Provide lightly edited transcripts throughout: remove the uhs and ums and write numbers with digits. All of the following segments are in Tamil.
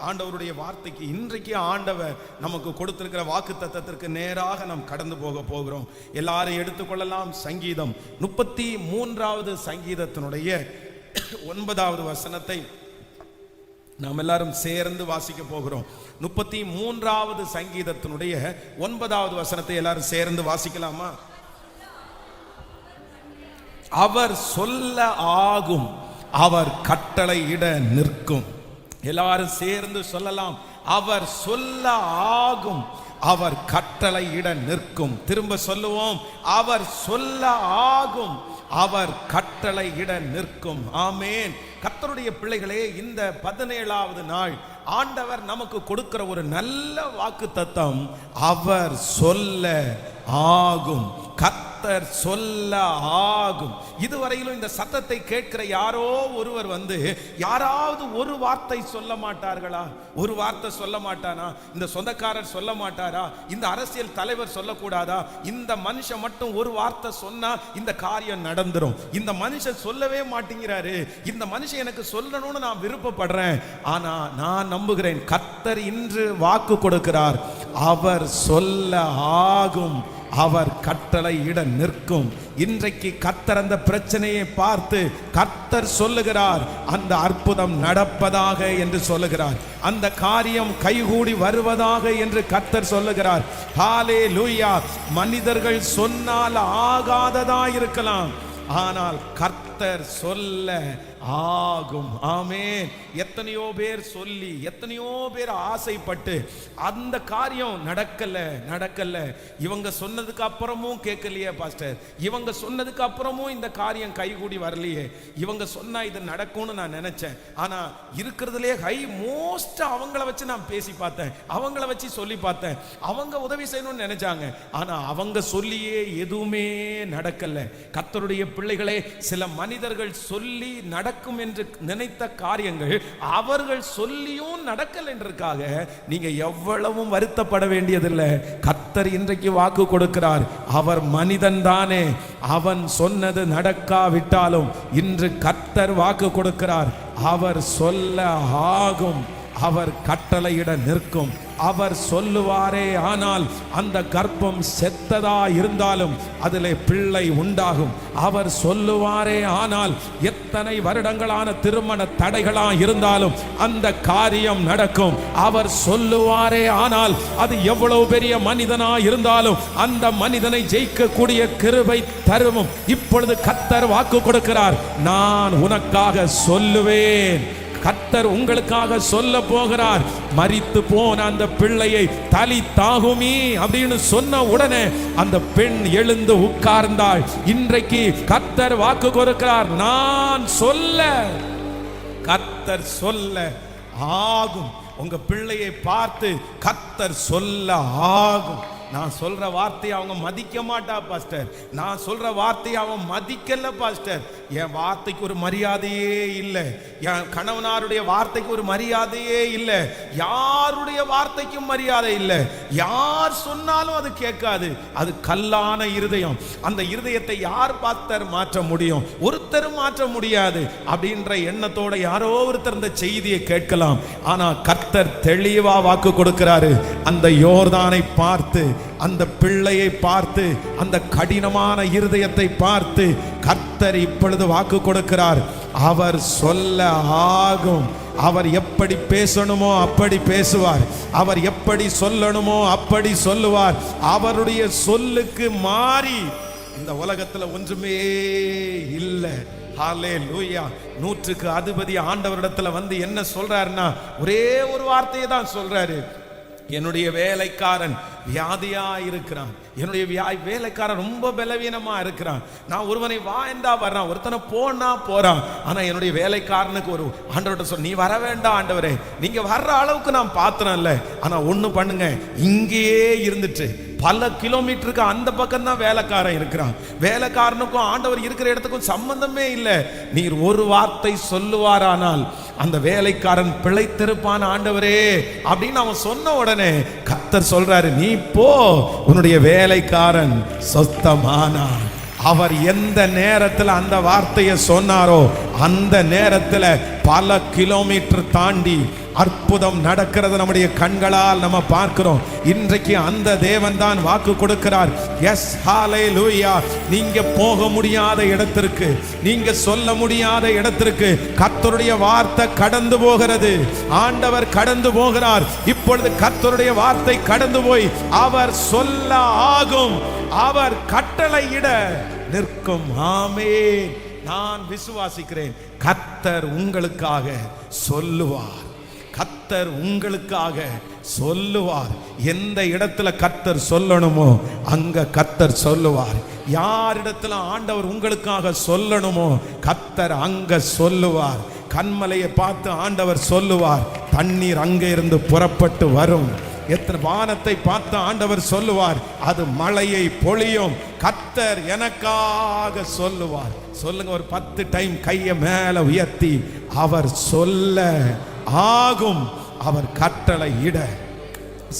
ஆண்டவருடைய வார்த்தைக்கு இன்றைக்கு ஆண்டவர் நமக்கு கொடுத்திருக்கிற வாக்கு தத்தத்திற்கு நேராக நாம் கடந்து போகிறோம். எல்லாரும் எடுத்துக்கொள்ளலாம். சங்கீதம் 33வது சங்கீதத்தினுடைய 9வது வசனத்தை நாம் எல்லாரும் சேர்ந்து வாசிக்க போகிறோம். 33வது சங்கீதத்தினுடைய 9வது வசனத்தை எல்லாரும் சேர்ந்து வாசிக்கலாமா? அவர் சொல்ல ஆகும், அவர் கட்டளையிட நிற்கும். எல்லாரும் சேர்ந்து சொல்லலாம். அவர் சொல்ல ஆகும், அவர் கட்டளையிட நிற்கும். திரும்ப சொல்லுவோம். அவர் சொல்ல ஆகும், அவர் கட்டளையிட நிற்கும். ஆமென். கர்த்தருடைய பிள்ளைகளே, இந்த 17வது நாள் ஆண்டவர் நமக்கு கொடுக்கிற ஒரு நல்ல வாக்குத்தத்தம். அவர் சொல்ல ஆகும், கர்த்தர் சொல்ல ஆகும். இதுவரையிலும் இந்த சத்தத்தை கேட்கிற யாரோ ஒருவர் யாராவது ஒரு வார்த்தை சொல்ல மாட்டார்களா? ஒரு வார்த்தை சொல்ல மாட்டானா? இந்த சொந்தக்காரர் சொல்ல மாட்டாரா? இந்த அரசியல் தலைவர் சொல்லக்கூடாதா? இந்த மனுஷன் மட்டும் ஒரு வார்த்தை சொன்னா இந்த காரியம் நடந்துரும். இந்த மனுஷன் சொல்லவே மாட்டேங்கிறாரு, இந்த மனுஷன் எனக்கு சொல்லணும்னு நான் விருப்பப்படுறேன். ஆனா நான் நம்புகிறேன், கர்த்தர் இன்று வாக்கு கொடுக்கிறார். அவர் சொல்ல ஆகும், அவர் கட்டளையிட நிற்கும். இன்றைக்கு கர்த்தர் அந்த பிரச்சனையை பார்த்து கர்த்தர் சொல்லுகிறார், அந்த அற்புதம் நடப்பதாக என்று சொல்லுகிறார், அந்த காரியம் கைகூடி வருவதாக என்று கர்த்தர் சொல்லுகிறார். ஹல்லேலூயா. மனிதர்கள் சொன்னால் ஆகாததா இருக்கலாம், ஆனால் கர்த்தர் சொல்ல ஆகும். ஆமென். எத்தனையோ பேர் சொல்லி, எத்தனையோ பேர் ஆசைப்பட்டு அந்த காரியம் நடக்கல. இவங்க சொன்னதுக்கு அப்புறமும் கேட்கலையே பாஸ்டர், இவங்க சொன்னதுக்கு அப்புறமும் இந்த காரியம் கைகூடி வரலையே, இவங்க சொன்னா இது நடக்கும்னு நான் நினைச்சேன். ஆனா இருக்கிறதுலே ஹை மோஸ்ட் அவங்கள வச்சு நான் பேசி பார்த்தேன், அவங்கள வச்சு சொல்லி பார்த்தேன், அவங்க உதவி செய்யணும்னு நினைச்சாங்க. ஆனா அவங்க சொல்லியே எதுவுமே நடக்கல. கர்த்தருடைய பிள்ளைகளே, சில மனிதர்கள் சொல்லி நடக்கும் என்று நினைத்த காரியங்கள் அவர்கள் சொல்லியும் நடக்கல என்றதுக்காக நீங்க எவ்வளவும் வருத்தப்பட வேண்டியதில்லை. கர்த்தர் இன்றைக்கு வாக்கு கொடுக்கிறார். அவர் மனிதன் தானே, அவன் சொன்னது நடக்காவிட்டாலும் இன்று கர்த்தர் வாக்கு கொடுக்கிறார். அவர் சொல்ல ஆகும், அவர் கட்டளையிட நிற்கும். அவர் சொல்லுவாரே ஆனால் அந்த கர்ப்பம் செத்ததா இருந்தாலும் அதிலே பிள்ளை உண்டாகும். அவர் சொல்லுவாரே ஆனால் எத்தனை வருடங்களான திருமண தடைகளா இருந்தாலும் அந்த காரியம் நடக்கும். அவர் சொல்லுவாரே ஆனால் அது எவ்வளவு பெரிய மனிதனா இருந்தாலும் அந்த மனிதனை ஜெயிக்கக்கூடிய கிருபை தருவும். இப்பொழுது கர்த்தர் வாக்கு கொடுக்கிறார், நான் உனக்காக சொல்லுவேன். கர்த்தர் உங்களுக்காக சொல்ல போகிறார். மரித்து போன அந்த பிள்ளையை தலி தாகுமி அப்படின்னு சொன்ன உடனே அந்த பெண் எழுந்து உட்கார்ந்தாள். இன்றைக்கு கர்த்தர் வாக்கு கொடுக்கிறார், நான் சொல்ல, கர்த்தர் சொல்ல ஆகும். உங்க பிள்ளையை பார்த்து கர்த்தர் சொல்ல ஆகும். நான் சொல்ற வார்த்தையை அவங்க மதிக்க மாட்டா பாஸ்டர், நான் சொல்ற வார்த்தையை அவன் மதிக்கல பாஸ்டர், என் வார்த்தைக்கு ஒரு மரியாதையே இல்லை, என் கணவனாருடைய வார்த்தைக்கு ஒரு மரியாதையே இல்லை, யாருடைய வார்த்தைக்கும் மரியாதை இல்லை, யார் சொன்னாலும் அது கேட்காது. அது கல்லான இருதயம். அந்த இருதயத்தை யார் பாஸ்டர் மாற்ற முடியும்? ஒருத்தரும் மாற்ற முடியாது. அப்படின்ற எண்ணத்தோட யாரோ ஒருத்தர் இந்த செய்தியை கேட்கலாம். ஆனா கர்த்தர் தெளிவா வாக்கு கொடுக்கிறாரு. அந்த யோர்தானை பார்த்து, அந்த பிள்ளையை பார்த்து, அந்த கடினமான இருதயத்தை பார்த்து கர்த்தர் இப்பொழுது வாக்கு கொடுக்கிறார். அவர் சொல்ல ஆகும். அவர் எப்படி பேசணுமோ அப்படி பேசுவார், அவர் எப்படி சொல்லணுமோ அப்படி சொல்லுவார். அவருடைய சொல்லுக்கு மாறி இந்த உலகத்துல ஒன்றுமே இல்லை. ஹல்லேலூயா. 100க்கு அதிபதி ஆண்டவரிடத்துல என்ன சொல்றாருன்னா ஒரே ஒரு வார்த்தையை தான் சொல்றாரு, என்னுடைய வேலைக்காரன் வியாதியா இருக்கிறான், என்னுடைய வேலைக்காரன் ரொம்ப பலவீனமா இருக்கிறான், நான் ஒருவனை வா என்றா வர்றான், ஒருத்தனை போனா போறான், ஆனா என்னுடைய வேலைக்காரனுக்கு ஒரு ஆண்டவர்கிட்ட சொல், நீ வர வேண்டாம் ஆண்டவரே, நீங்க வர்ற அளவுக்கு நான் பாத்திரம் இல்லை, ஆனா ஒண்ணு பண்ணுங்க, இங்கேயே இருந்துட்டு பல கிலோமீட்டருக்கு அந்த பக்கம் தான் வேலைக்காரன் இருக்கிறான், வேலைக்காரனுக்கும் ஆண்டவர் இருக்கிற இடத்துக்கும் சம்பந்தமே இல்லை, நீர் ஒரு வார்த்தை சொல்லுவாரானால் அந்த வேலைக்காரன் பிழைத்திருப்பான் ஆண்டவரே அப்படின்னு அவன் சொன்ன உடனே கர்த்தர் சொல்றாரு, நீ போ, உன்னுடைய வேலைக்காரன் சொஸ்தமானான். அவர் எந்த நேரத்தில் அந்த வார்த்தையை சொன்னாரோ அந்த நேரத்தில் பல கிலோமீட்டர் தாண்டி அற்புதம் நடக்கிறது நம்முடைய கண்களால் நம்ம பார்க்கிறோம். இன்றைக்கு அந்த தேவன் தான் வாக்கு கொடுக்கிறார். எஸ், ஹalleluya. நீங்க போக முடியாத இடத்திற்கு, நீங்க சொல்ல முடியாத இடத்திற்கு கர்த்தருடைய வார்த்தை கடந்து போகிறது. ஆண்டவர் கடந்து போகிறார். இப்பொழுது கர்த்தருடைய வார்த்தை கடந்து போய் அவர் சொல்ல ஆகும், அவர் கட்டளையிட நிற்கும். ஆமென். நான் விசுவாசிக்கிறேன், கர்த்தர் உங்களுக்காக சொல்லுவார். கர்த்தர் உங்களுக்காக சொல்லுவார். எந்த இடத்துல கர்த்தர் சொல்லணுமோ அங்க கர்த்தர் சொல்லுவார். யாரிடத்துல ஆண்டவர் உங்களுக்காக சொல்லணுமோ கர்த்தர் அங்க சொல்லுவார். கன்மலையை பார்த்து ஆண்டவர் சொல்லுவார், தண்ணீர் அங்கே இருந்து புறப்பட்டு வரும். எத்தனை வானத்தை பார்த்து ஆண்டவர் சொல்லுவார், அது மழையை பொழியும். கர்த்தர் எனக்காக சொல்லுவார். சொல்லுங்க ஒரு 10 டைம் கையை மேல உயர்த்தி, அவர் சொல்ல ஆகும், அவர் கட்டளை இட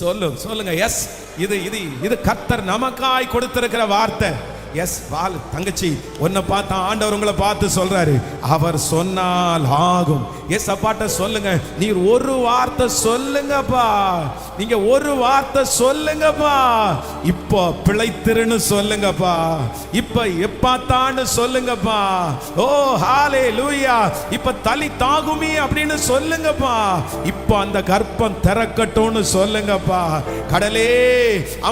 சொல்லுங்க. எஸ், இது கர்த்தர் நமக்காய் கொடுத்திருக்கிற வார்த்தை. எஸ், வால் தங்கச்சி, உன்னை பார்த்தா ஆண்டவர் உங்களை பார்த்து சொல்றாரு, அவர் சொன்னால் ஆகும். எஸ் அப்பாட்ட சொல்லுங்க, நீர் ஒரு வார்த்தை சொல்லுங்கப்பா, நீங்க ஒரு வார்த்தை சொல்லுங்கப்பா, இப்போ பிழைத்திருன்னு சொல்லுங்கப்பா, இப்ப எப்பாத்தான்னு சொல்லுங்கப்பா. ஓ ஹalleluya. இப்ப தலி தாகுமி அப்படின்னு சொல்லுங்கப்பா, இப்போ அந்த கர்ப்பம் திறக்கட்டும்னு சொல்லுங்கப்பா. கடலே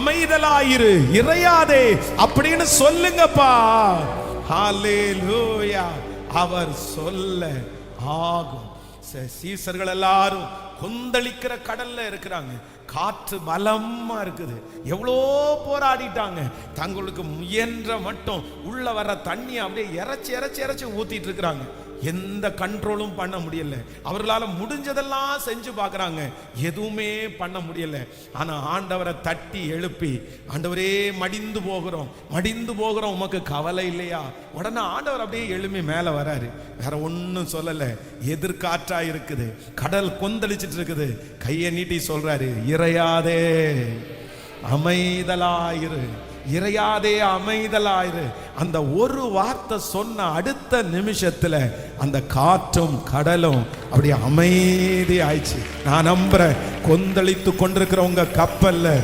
அமைதலாயிரு, இறையாதே அப்படின்னு சொல்லுங்கப்பா. ஹalleluya. அவர் சொல்ல ஆகும். சீசர்கள் எல்லாரும் கொந்தளிக்கிற கடல்ல இருக்கிறாங்க. காற்று பலமா இருக்குது. எவ்வளோ போராடிட்டாங்க. தங்களுக்கு முயன்ற மட்டும் உள்ள வர தண்ணி அப்படியே இறைச்சி ஊத்திட்டு இருக்கிறாங்க. எந்த கண்ட்ரோலும் பண்ண முடியல. அவர்களால முடிஞ்சதெல்லாம் செஞ்சு பார்க்கறாங்க, எதுவுமே பண்ண முடியல. ஆனா ஆண்டவரை தட்டி எழுப்பி, ஆண்டவரே மடிந்து போகிறோம், உமக்கு கவலை இல்லையா? உடனே ஆண்டவர் அப்படியே எழுப்பி மேல வராரு. வேற ஒன்னும் சொல்லல. எதிர்காற்றா இருக்குது, கடல் கொந்தளிச்சிட்டு இருக்குது. கையை நீட்டி சொல்றாரு, இறையாதே அமைதலாயிரு, இறையாதே அமைதலாயிரு. அந்த ஒரு வார்த்தை சொன்ன அடுத்த நிமிஷத்துல அந்த காற்றும் கடலும் அப்படியே அமைதி ஆயிடுச்சு. நான் நம்புறேன், கொந்தளித்து கொண்டிருக்கிற உங்க கப்பல்ல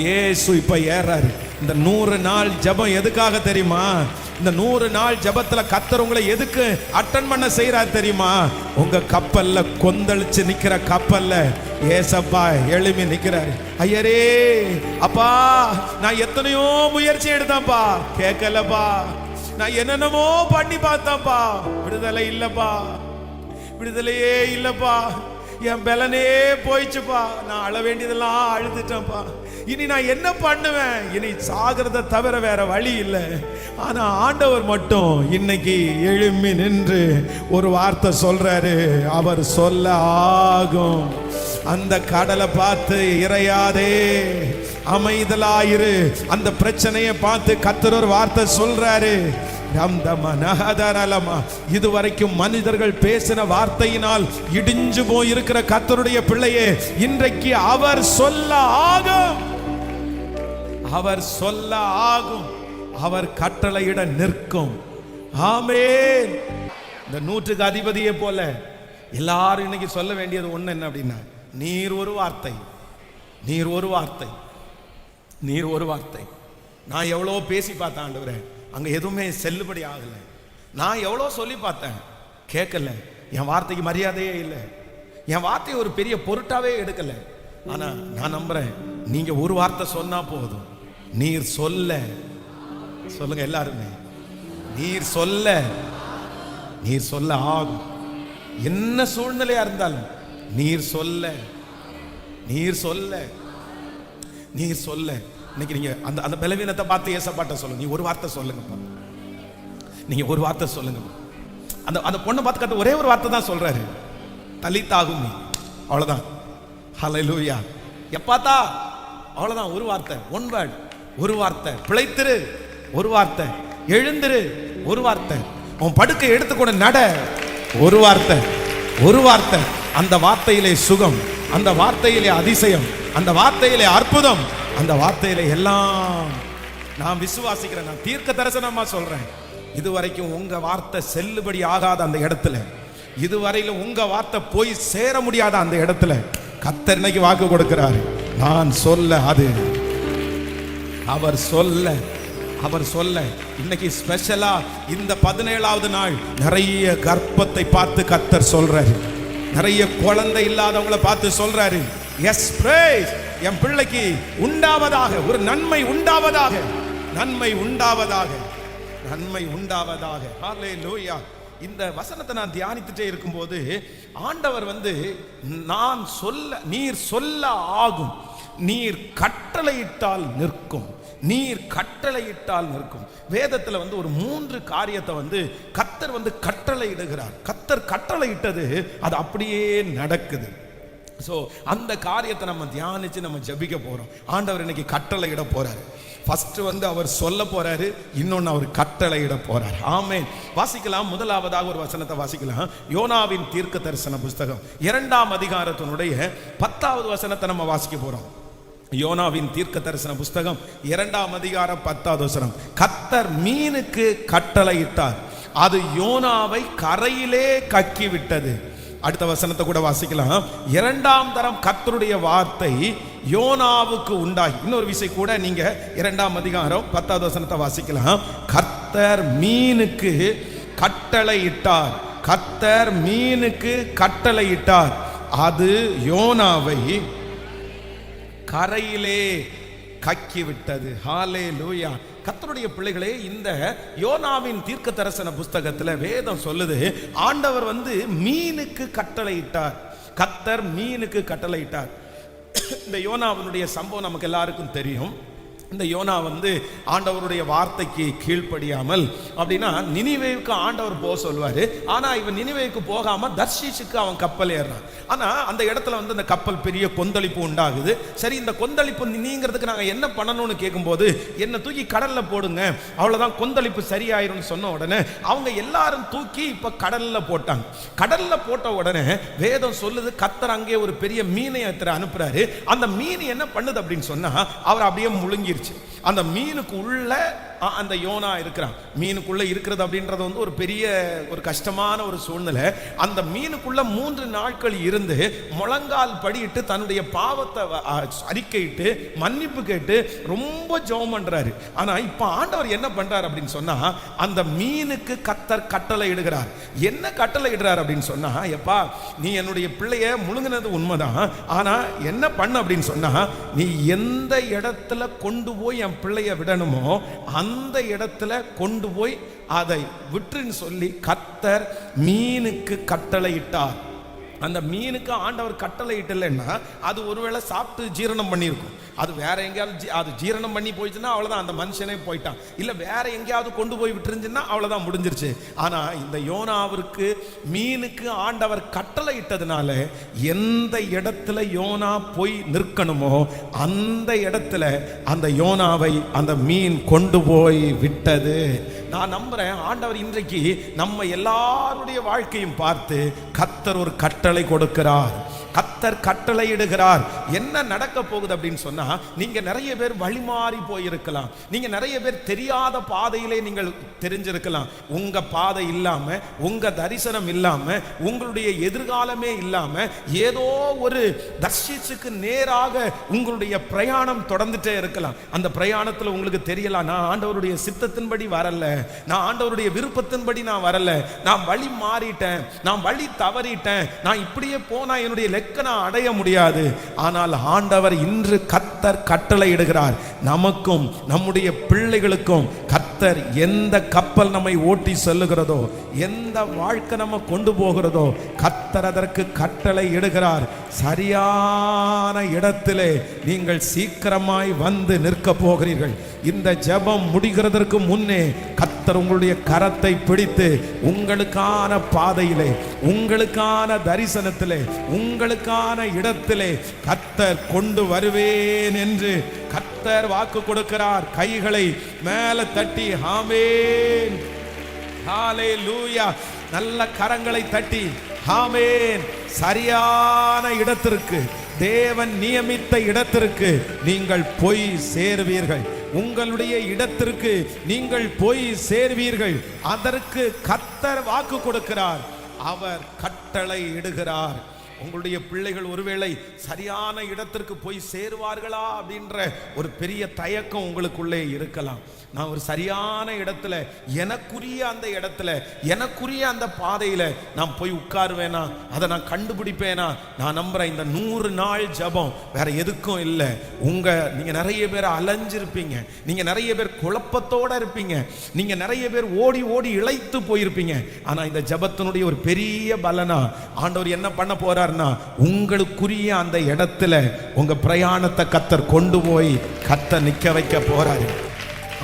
இயேசு இப்ப ஏறாரு. இந்த 100 நாள் ஜெபம் எதுக்காக தெரியுமா? இந்த 100 நாள் ஜெபத்துல கர்த்தர் உங்களை எதுக்கு அட்டெண்ட் பண்ண செய்யறாரு தெரியுமா? உங்க கப்பல்ல கொந்தளிச்சு நிக்கிற கப்பல்ல ஏசப்பா எழுப்பி நிக்கிறாரு. ஐயரே அப்பா, நான் எத்தனையோ முயற்சி எடுத்தேன்ப்பா, கேட்கலப்பா. நான் என்னென்னமோ பண்ணி பார்த்தேன்ப்பா, விடுதலை இல்லப்பா, விடுதலையே இல்லப்பா. என் பலனே போயிடுச்சுப்பா. நான் அழ வேண்டியதெல்லாம் அழுதுட்டேன்ப்பா. இனி நான் என்ன பண்ணுவேன்? இனி சாகிறத தவிர வேற வழி இல்லை. ஆனா ஆண்டவர் மட்டும் இன்னைக்கு எழும்பி நின்று ஒரு வார்த்தை சொல்றாரு, அவர் சொல்ல ஆகும். அந்த கடலை பார்த்து இறையாதே அமைதலாயிரு. அந்த பிரச்சனையை பார்த்து கர்த்தர் ஒரு வார்த்தை சொல்றாரு. இதுவரைக்கும் மனிதர்கள் பேசின வார்த்தையினால் இடிஞ்சு போயிருக்கிற கர்த்தருடைய பிள்ளையே, இன்றைக்கு அவர் சொல்ல ஆகும், அவர் சொல்ல ஆகும், அவர் கட்டளையிட நிற்கும். ஆமென். இந்த 100க்கு அதிபதியை போல எல்லாரும் இன்னைக்கு சொல்ல வேண்டியது ஒண்ணு என்ன அப்படின்னா, நீர் ஒரு வார்த்தை, நீர் ஒரு வார்த்தை, நீர் ஒரு வார்த்தை. நான் எவ்வளோ பேசி பார்த்தேன் ஆண்டவரே, அங்க எதுவுமே செல்லுபடி ஆகல. நான் எவ்வளோ சொல்லி பார்த்தேன், கேட்கல. என் வார்த்தைக்கு மரியாதையே இல்லை, என் வார்த்தையை ஒரு பெரிய பொருட்டாவே எடுக்கல. ஆனா நான் நம்புறேன், நீங்க ஒரு வார்த்தை சொன்னா போதும். நீர் சொல்ல, சொல்லுங்க எல்லாருமே, நீர் சொல்ல, நீர் சொல்ல ஆகும். என்ன சூழ்நிலையா இருந்தாலும் நீர் சொல்ல, நீர் சொல்ல, நீர் சொல்ல. இன்னைக்கு நீங்க அந்த அந்த பலவீனத்தை பார்த்து ஏசப்பாட்ட சொல்லுங்க, நீ ஒரு வார்த்தை சொல்லுங்கப்பா, நீங்க ஒரு வார்த்தை சொல்லுங்க. அந்த அந்த பொண்ணை பார்த்து கட்ட ஒரே ஒரு வார்த்தை தான் சொல்றாரு, தலித்தாகும், அவ்வளவுதான். ஹல்லேலூயா. எப்பாத்தா, அவ்வளவுதான். ஒரு வார்த்தை, ஒன் வேர்ட், ஒரு வார்த்தை. பிழைத்திரு, ஒரு வார்த்தை. எழுந்திரு, ஒரு வார்த்தை. உன் படுக்கை எடுத்துக்கொண்டு நட, ஒரு வார்த்தை, ஒரு வார்த்தை. அந்த வார்த்தையிலே சுகம், அந்த வார்த்தையிலே அதிசயம், அந்த வார்த்தையிலே அற்புதம், அந்த வார்த்தையில எல்லாம். நான் விசுவாசிக்கிறேன், நான் தீர்க்க தரிசனமா சொல்றேன். இதுவரைக்கும் உங்க வார்த்தை செல்லுபடி ஆகாத அந்த இடத்துல, இதுவரையில உங்க வார்த்தை போய் சேர முடியாத அந்த இடத்துல கர்த்தர் இன்னைக்கு வாக்கு கொடுக்கிறார். நான் சொல்ல அது அவர் சொல்ல இன்னைக்கு ஸ்பெஷலா இந்த 17வது நாள் நிறைய கர்ப்பத்தை பார்த்து கர்த்தர் சொல்றாரு. நிறைய குழந்தை இல்லாதவங்களை பார்த்து சொல்றாரு, எஸ் பிரைஸ், என் பிள்ளைக்கு உண்டாவதாக, ஒரு நன்மை உண்டாவதாக, நன்மை உண்டாவதாக, நன்மை உண்டாவதாக. ஹல்லேலூயா. இந்த வசனத்தை நான் தியானித்துட்டே இருக்கும்போது ஆண்டவர் நான் சொல்ல, நீர் சொல்ல ஆகும், நீர் கட்டளையிட்டால் நிற்கும், நீர் கட்டளையிட்டால் நிற்கும். வேதத்துல ஒரு 3 காரியத்தை கர்த்தர் கட்டளையிடுகிறார். கர்த்தர் கட்டளையிட்டது அது அப்படியே நடக்குது. சோ அந்த காரியத்தை நம்ம தியானிச்சு நம்ம ஜெபிக்க போறோம். ஆண்டவர் இன்னைக்கு கட்டளையிட போறாரு. ஃபர்ஸ்ட் அவர் சொல்ல போறாரு, இன்னொன்னு அவர் கட்டளையிட போறார். ஆமென். வாசிக்கலாம். முதலாவதாக ஒரு வசனத்தை வாசிக்கலாம். யோனாவின் தீர்க்க தரிசன புஸ்தகம் 2ஆம் அதிகாரத்தினுடைய 10வது வசனத்தை நம்ம வாசிக்க போறோம். யோனாவின் தீர்க்க தரிசன புஸ்தகம் 2ஆம் அதிகாரம் 10வது வசனம். கர்த்தர் மீனுக்கு கட்டளையிட்டார், அது யோனாவை கரையிலே கக்கி விட்டது. அடுத்த வசனத்தை கூட வாசிக்கலாம். 2ஆம் தரம் கர்த்தருடைய வார்த்தை யோனாவுக்கு உண்டாகி. இன்னொரு விஷயம் கூட நீங்க 2ஆம் அதிகாரம் 10வது வசனத்தை வாசிக்கலாம். கர்த்தர் மீனுக்கு கட்டளையிட்டார், கர்த்தர் மீனுக்கு கட்டளையிட்டார், அது யோனாவை கரையிலே கக்கி விட்டது. ஹல்லேலூயா. கர்த்தருடைய பிள்ளைகளே, இந்த யோனாவின் தீர்க்க தரிசன புஸ்தகத்துல வேதம் சொல்லுது, ஆண்டவர் மீனுக்கு கட்டளையிட்டார். கர்த்தர் மீனுக்கு கட்டளையிட்டார். இந்த யோனாவினுடைய சம்பவம் நமக்கு எல்லாருக்கும் தெரியும். இந்த யோனா ஆண்டவருடைய வார்த்தைக்கு கீழ்ப்படியாமல், அப்படின்னா நினிவேவுக்கு ஆண்டவர் போக சொல்வாரு. ஆனா இவன் நினிவேவுக்கு போகாம தர்ஷீஷுக்கு அவன் கப்பல் ஏறான். ஆனா அந்த இடத்துல அந்த கப்பல் பெரிய கொந்தளிப்பு உண்டாகுது. சரி, இந்த கொந்தளிப்பு நீங்கிறதுக்கு நாங்க என்ன பண்ணணும்னு கேட்கும்போது, என்ன தூக்கி கடல்ல போடுங்க, அவ்வளவுதான் கொந்தளிப்பு சரியாயிரும் சொன்ன உடனே அவங்க எல்லாரும் தூக்கி இப்ப கடல்ல போட்டாங்க. கடல்ல போட்ட உடனே வேதம் சொல்லுது, கர்த்தர் அங்கே ஒரு பெரிய மீனை அனுப்புறாரு. அந்த மீன் என்ன பண்ணுது அப்படின்னு சொன்னா, அவர் அப்படியே முழுங்கிருச்சு. அந்த மீனுக்கு உள்ள அந்த யோனா இருக்கிறான். மீனுக்குள்ள இருக்கிறது அப்படின்றது ஒரு பெரிய ஒரு கஷ்டமான ஒரு சூழ்நிலை. அந்த மீனுக்குள்ள 3 நாட்கள் இருந்து முழங்கால் படியிட்டு தன்னுடைய பாவத்தை அறிக்கையிட்டு மன்னிப்பு கேட்டு ரொம்ப ஜெபம் பண்றாரு. ஆனா இப்ப ஆண்டவர் என்ன பண்றாரு அப்படின்னு சொன்னா, அந்த மீனுக்கு கர்த்தர் கட்டளை இடுகிறார். என்ன கட்டளை இடுறார் அப்படின்னு சொன்னா, எப்பா நீ என்னுடைய பிள்ளைய முழுங்கினது உண்மைதான், ஆனா என்ன பண்ண அப்படின்னு சொன்னா, நீ எந்த இடத்துல கொண்டு போய் என் பிள்ளைய விடணுமோ அந்த இடத்துல கொண்டு போய் அதை விட்டுன்னு சொல்லி கர்த்தர் மீனுக்கு கட்டளையிட்டார். அந்த மீனுக்கு ஆண்டவர் கட்டளையிட்டலைன்னா அது ஒருவேளை சாப்பிட்டு ஜீரணம் பண்ணியிருக்கும். அது வேற எங்கேயாவது அது ஜீரணம் பண்ணி போயிடுச்சுன்னா அவ்வளோதான், அந்த மனுஷனே போயிட்டான். இல்லை வேற எங்கேயாவது கொண்டு போய் விட்டுருந்துச்சுன்னா அவ்வளோதான், முடிஞ்சிருச்சு. ஆனால் இந்த யோனாவிற்கு மீனுக்கு ஆண்டவர் கட்டளையிட்டதுனால எந்த இடத்துல யோனா போய் நிற்கணுமோ அந்த இடத்துல அந்த யோனாவை அந்த மீன் கொண்டு போய் விட்டது. நான் நம்புறேன் ஆண்டவர் இன்றைக்கு நம்ம எல்லாருடைய வாழ்க்கையும் பார்த்து கர்த்தர் ஒரு கட்டளை கொடுக்கிறார். கர்த்தர் கட்டளை இடுகிறார். என்ன நடக்க போகுது அப்படின்னு சொன்னா, நீங்க நிறைய பேர் வழிமாறி போயிருக்கலாம். நீங்க நிறைய பேர் தெரியாத பாதையிலே நீங்கள் தெரிஞ்சிருக்கலாம். உங்க பாதை இல்லாம, உங்க தரிசனம் இல்லாம, உங்களுடைய எதிர்காலமே இல்லாம ஏதோ ஒரு தர்ஷீசுக்கு நேராக உங்களுடைய பிரயாணம் தொடர்ந்துட்டே இருக்கலாம். அந்த பிரயாணத்துல உங்களுக்கு தெரியலாம், நான் ஆண்டவருடைய சித்தத்தின்படி வரல, நான் ஆண்டவருடைய விருப்பத்தின்படி நான் வரல, நான் வழி மாறிட்டேன், நான் வழி தவறிட்டேன், நான் இப்படியே போனா என்னுடைய நான் அடைய முடியாது. ஆனால் ஆண்டவர் இன்று கர்த்தர் கட்டளை இடுகிறார். நமக்கும் நம்முடைய பிள்ளைகளுக்கும் கர்த்தர் எந்த கப்பல் நம்மை ஓட்டி செல்லுகிறதோ, எந்த வாழ்க்கை நம்ம கொண்டு போகிறதோ, கர்த்தர் அதற்கு கட்டளை இடுகிறார். சரியான இடத்திலே நீங்கள் சீக்கிரமாய் வந்து நிற்க போகிறீர்கள். இந்த ஜெபம் முடிகிறதற்கு முன்னே கர்த்தர் உங்களுடைய கரத்தை பிடித்து உங்களுக்கான பாதையிலே, உங்களுக்கான தரிசனத்திலே, உங்களுக்கான இடத்திலே கர்த்தர் கொண்டு வருவேன் என்று கர்த்தர் வாக்கு கொடுக்கிறார். கைகளை மேலே தட்டி ஆமென், ஹல்லேலூயா, நல்ல கரங்களை தட்டி ஆமென். சரியான இடத்திற்கு, தேவன் நியமித்த இடத்திற்கு நீங்கள் போய் சேர்வீர்கள். உங்களுடைய இடத்திற்கு நீங்கள் போய் சேர்வீர்கள். அதற்கு கர்த்தர் வாக்கு கொடுக்கிறார். அவர் கட்டளை இடுகிறார். உங்களுடைய பிள்ளைகள் ஒருவேளை சரியான இடத்திற்கு போய் சேருவார்களா அப்படின்ற ஒரு பெரிய தயக்கம் உங்களுக்குள்ளே இருக்கலாம். நான் ஒரு சரியான இடத்துல, எனக்குரிய அந்த இடத்துல, எனக்குரிய அந்த பாதையில நான் போய் உட்காருவேனா, அதை நான் கண்டுபிடிப்பேனா? நான் நம்புறேன் இந்த 100 நாள் ஜபம் வேற எதுக்கும் இல்லை. நீங்க நிறைய பேர் அலைஞ்சிருப்பீங்க, நீங்க நிறைய பேர் குழப்பத்தோட இருப்பீங்க, நீங்க நிறைய பேர் ஓடி ஓடி இளைத்து போயிருப்பீங்க. ஆனா இந்த ஜபத்தினுடைய ஒரு பெரிய பலனா ஆண்டவர் என்ன பண்ண போறாருன்னா, உங்களுக்குரிய அந்த இடத்துல உங்க பிரயாணத்தை கர்த்தர் கொண்டு போய் கர்த்தர் நிக்க வைக்க போறாரு.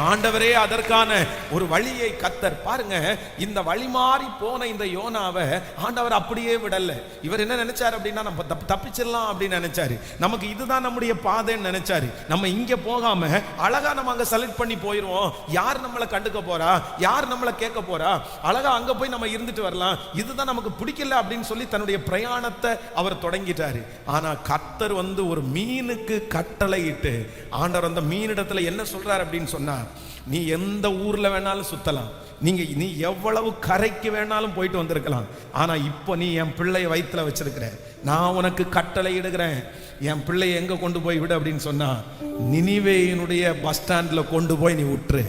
ஆண்டவரே அதற்கான ஒரு வழியை கர்த்தர் பாருங்க. இந்த வழி மாறி போன இந்த யோனாவை ஆண்டவர் அப்படியே விடல. இவர் என்ன நினைச்சாரு அப்படின்னா, நம்ம தப்பிச்சிடலாம் அப்படின்னு நினைச்சாரு. நமக்கு இதுதான் நம்முடைய பாதைன்னு நினைச்சாரு. நம்ம இங்க போகாம அழகா நம்ம அங்க செலக்ட் பண்ணி போயிருவோம். யார் நம்மளை கண்டுக்க போறா, யார் நம்மளை கேட்க போறா, அழகா அங்க போய் நம்ம இருந்துட்டு வரலாம், இதுதான் நமக்கு பிடிக்கல அப்படின்னு சொல்லி தன்னுடைய பிரயாணத்தை அவர் தொடங்கிட்டாரு. ஆனா கர்த்தர் ஒரு மீனுக்கு கட்டளையிட்டு, ஆண்டவர் அந்த மீனிடத்துல என்ன சொல்றாரு அப்படின்னு சொன்னா, நீ எந்த ஊர்ல வேணாலும் சுத்தலாம், நீ எவ்வளவு கரைக்கு வேணாலும் போயிட்டு வந்திருக்கலாம், ஆனா இப்போ நீ என் பிள்ளைய வயிற்றுல வச்சிருக்கிற, நான் உனக்கு கட்டளை இடுகிறேன், என் பிள்ளைய எங்க கொண்டு போய் விடு அப்படின்னு சொன்னா, நினிவேயினுடைய பஸ் ஸ்டாண்ட்ல கொண்டு போய் நீ விட்டுரு,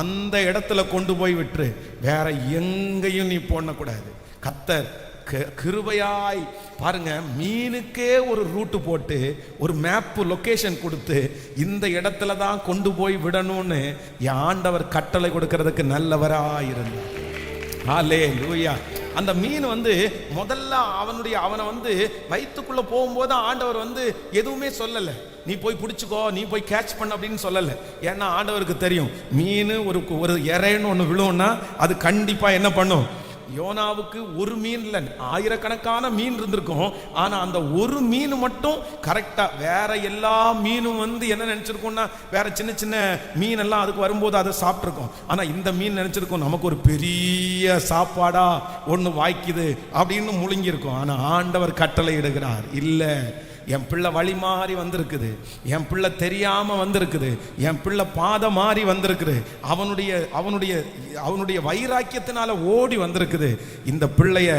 அந்த இடத்துல கொண்டு போய் விட்டுரு, வேற எங்கேயும் நீ போடக்கூடாது. கர்த்தர் கிருபையாய் பாருங்க, மீனுக்கே ஒரு ரூட்டு போட்டு ஒரு மேப் லொகேஷன் கொடுத்து இந்த இடத்துல தான் கொண்டு போய் விடணும்னு ஆண்டவர் கட்டளை கொடுக்கிறதுக்கு நல்லவராய் இருந்தார். ஹல்லேலூயா. அந்த மீன் முதல்ல அவனை வயிற்றுக்குள்ள போகும்போது ஆண்டவர் எதுவுமே சொல்லலை, நீ போய் பிடிச்சிக்கோ, நீ போய் கேட்ச் பண்ண அப்படின்னு சொல்லலை. ஏன்னா ஆண்டவருக்கு தெரியும், மீன் ஒரு இறைன்னு ஒன்று விழுவும்னா அது கண்டிப்பா என்ன பண்ணும். யோனாவுக்கு ஒரு மீன் இல்லை, ஆயிரக்கணக்கான மீன் இருந்திருக்கும். ஆனா அந்த ஒரு மீன் மட்டும் கரெக்டா, வேற எல்லா மீனும் என்ன நினைச்சிருக்கோம்னா, வேற சின்ன சின்ன மீன் எல்லாம் அதுக்கு வரும்போது அதை சாப்பிட்டுருக்கோம். ஆனா இந்த மீன் நினைச்சிருக்கோம் நமக்கு ஒரு பெரிய சாப்பாடா ஒண்ணு வாய்க்குது அப்படின்னு முழுங்கியிருக்கோம். ஆனா ஆண்டவர் கட்டளை இடுகிறார், இல்ல, என் பிள்ளை வழி மாறி வந்திருக்குது, என் பிள்ளை தெரியாம வந்திருக்குது, என் பிள்ளை பாதை மாறி வந்திருக்குது, அவனுடைய வைராக்கியத்தினால ஓடி வந்திருக்குது. இந்த பிள்ளைய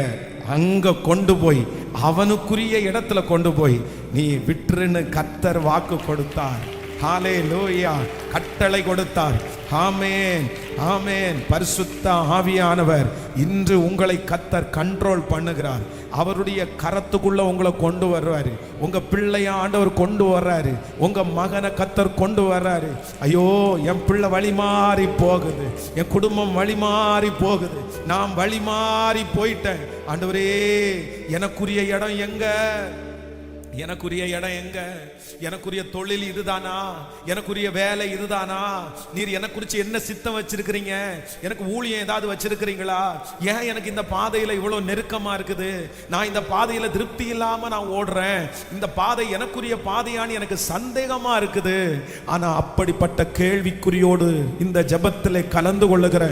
அங்க கொண்டு போய் அவனுக்குரிய இடத்துல கொண்டு போய் நீ விட்டுருன்னு கர்த்தர் வாக்கு கொடுத்தார். ஹல்லேலூயா. கட்டளை கொடுத்தார். ஆமென், ஆமென். பரிசுத்த ஆவியானவர் இன்று உங்களை கர்த்தர் கண்ட்ரோல் பண்ணுகிறார். அவருடைய கரத்துக்குள்ள உங்களை கொண்டு வர்றாரு. உங்க பிள்ளைய ஆண்டவர் கொண்டு வர்றாரு. உங்க மகனை கர்த்தர் கொண்டு வர்றாரு. ஐயோ, என் பிள்ளை வழி மாறி போகுது, என் குடும்பம் வழி மாறி போகுது, நான் வழி மாறி போயிட்டேன். ஆண்டவரே, எனக்குரிய இடம் எங்க, எனக்குரிய இடம் எங்க, எனக்குரிய தொழில் இதுதானா, எனக்குரிய வேலை இதுதானா, நீர் எனக்கு குறித்து என்ன சித்தம் வச்சிருக்கிறீங்க, எனக்கு ஊழியம் ஏதாவது வச்சிருக்கிறீங்களா, ஏன் எனக்கு இந்த பாதையில இவ்வளவு நெருக்கமா இருக்குது, நான் இந்த பாதையில திருப்தி இல்லாம நான் ஓடுறேன், இந்த பாதை எனக்குரிய பாதையான்னு எனக்கு சந்தேகமா இருக்குது. ஆனா அப்படிப்பட்ட கேள்விக்குறியோடு இந்த ஜெபத்தில் கலந்து கொள்ளுகிற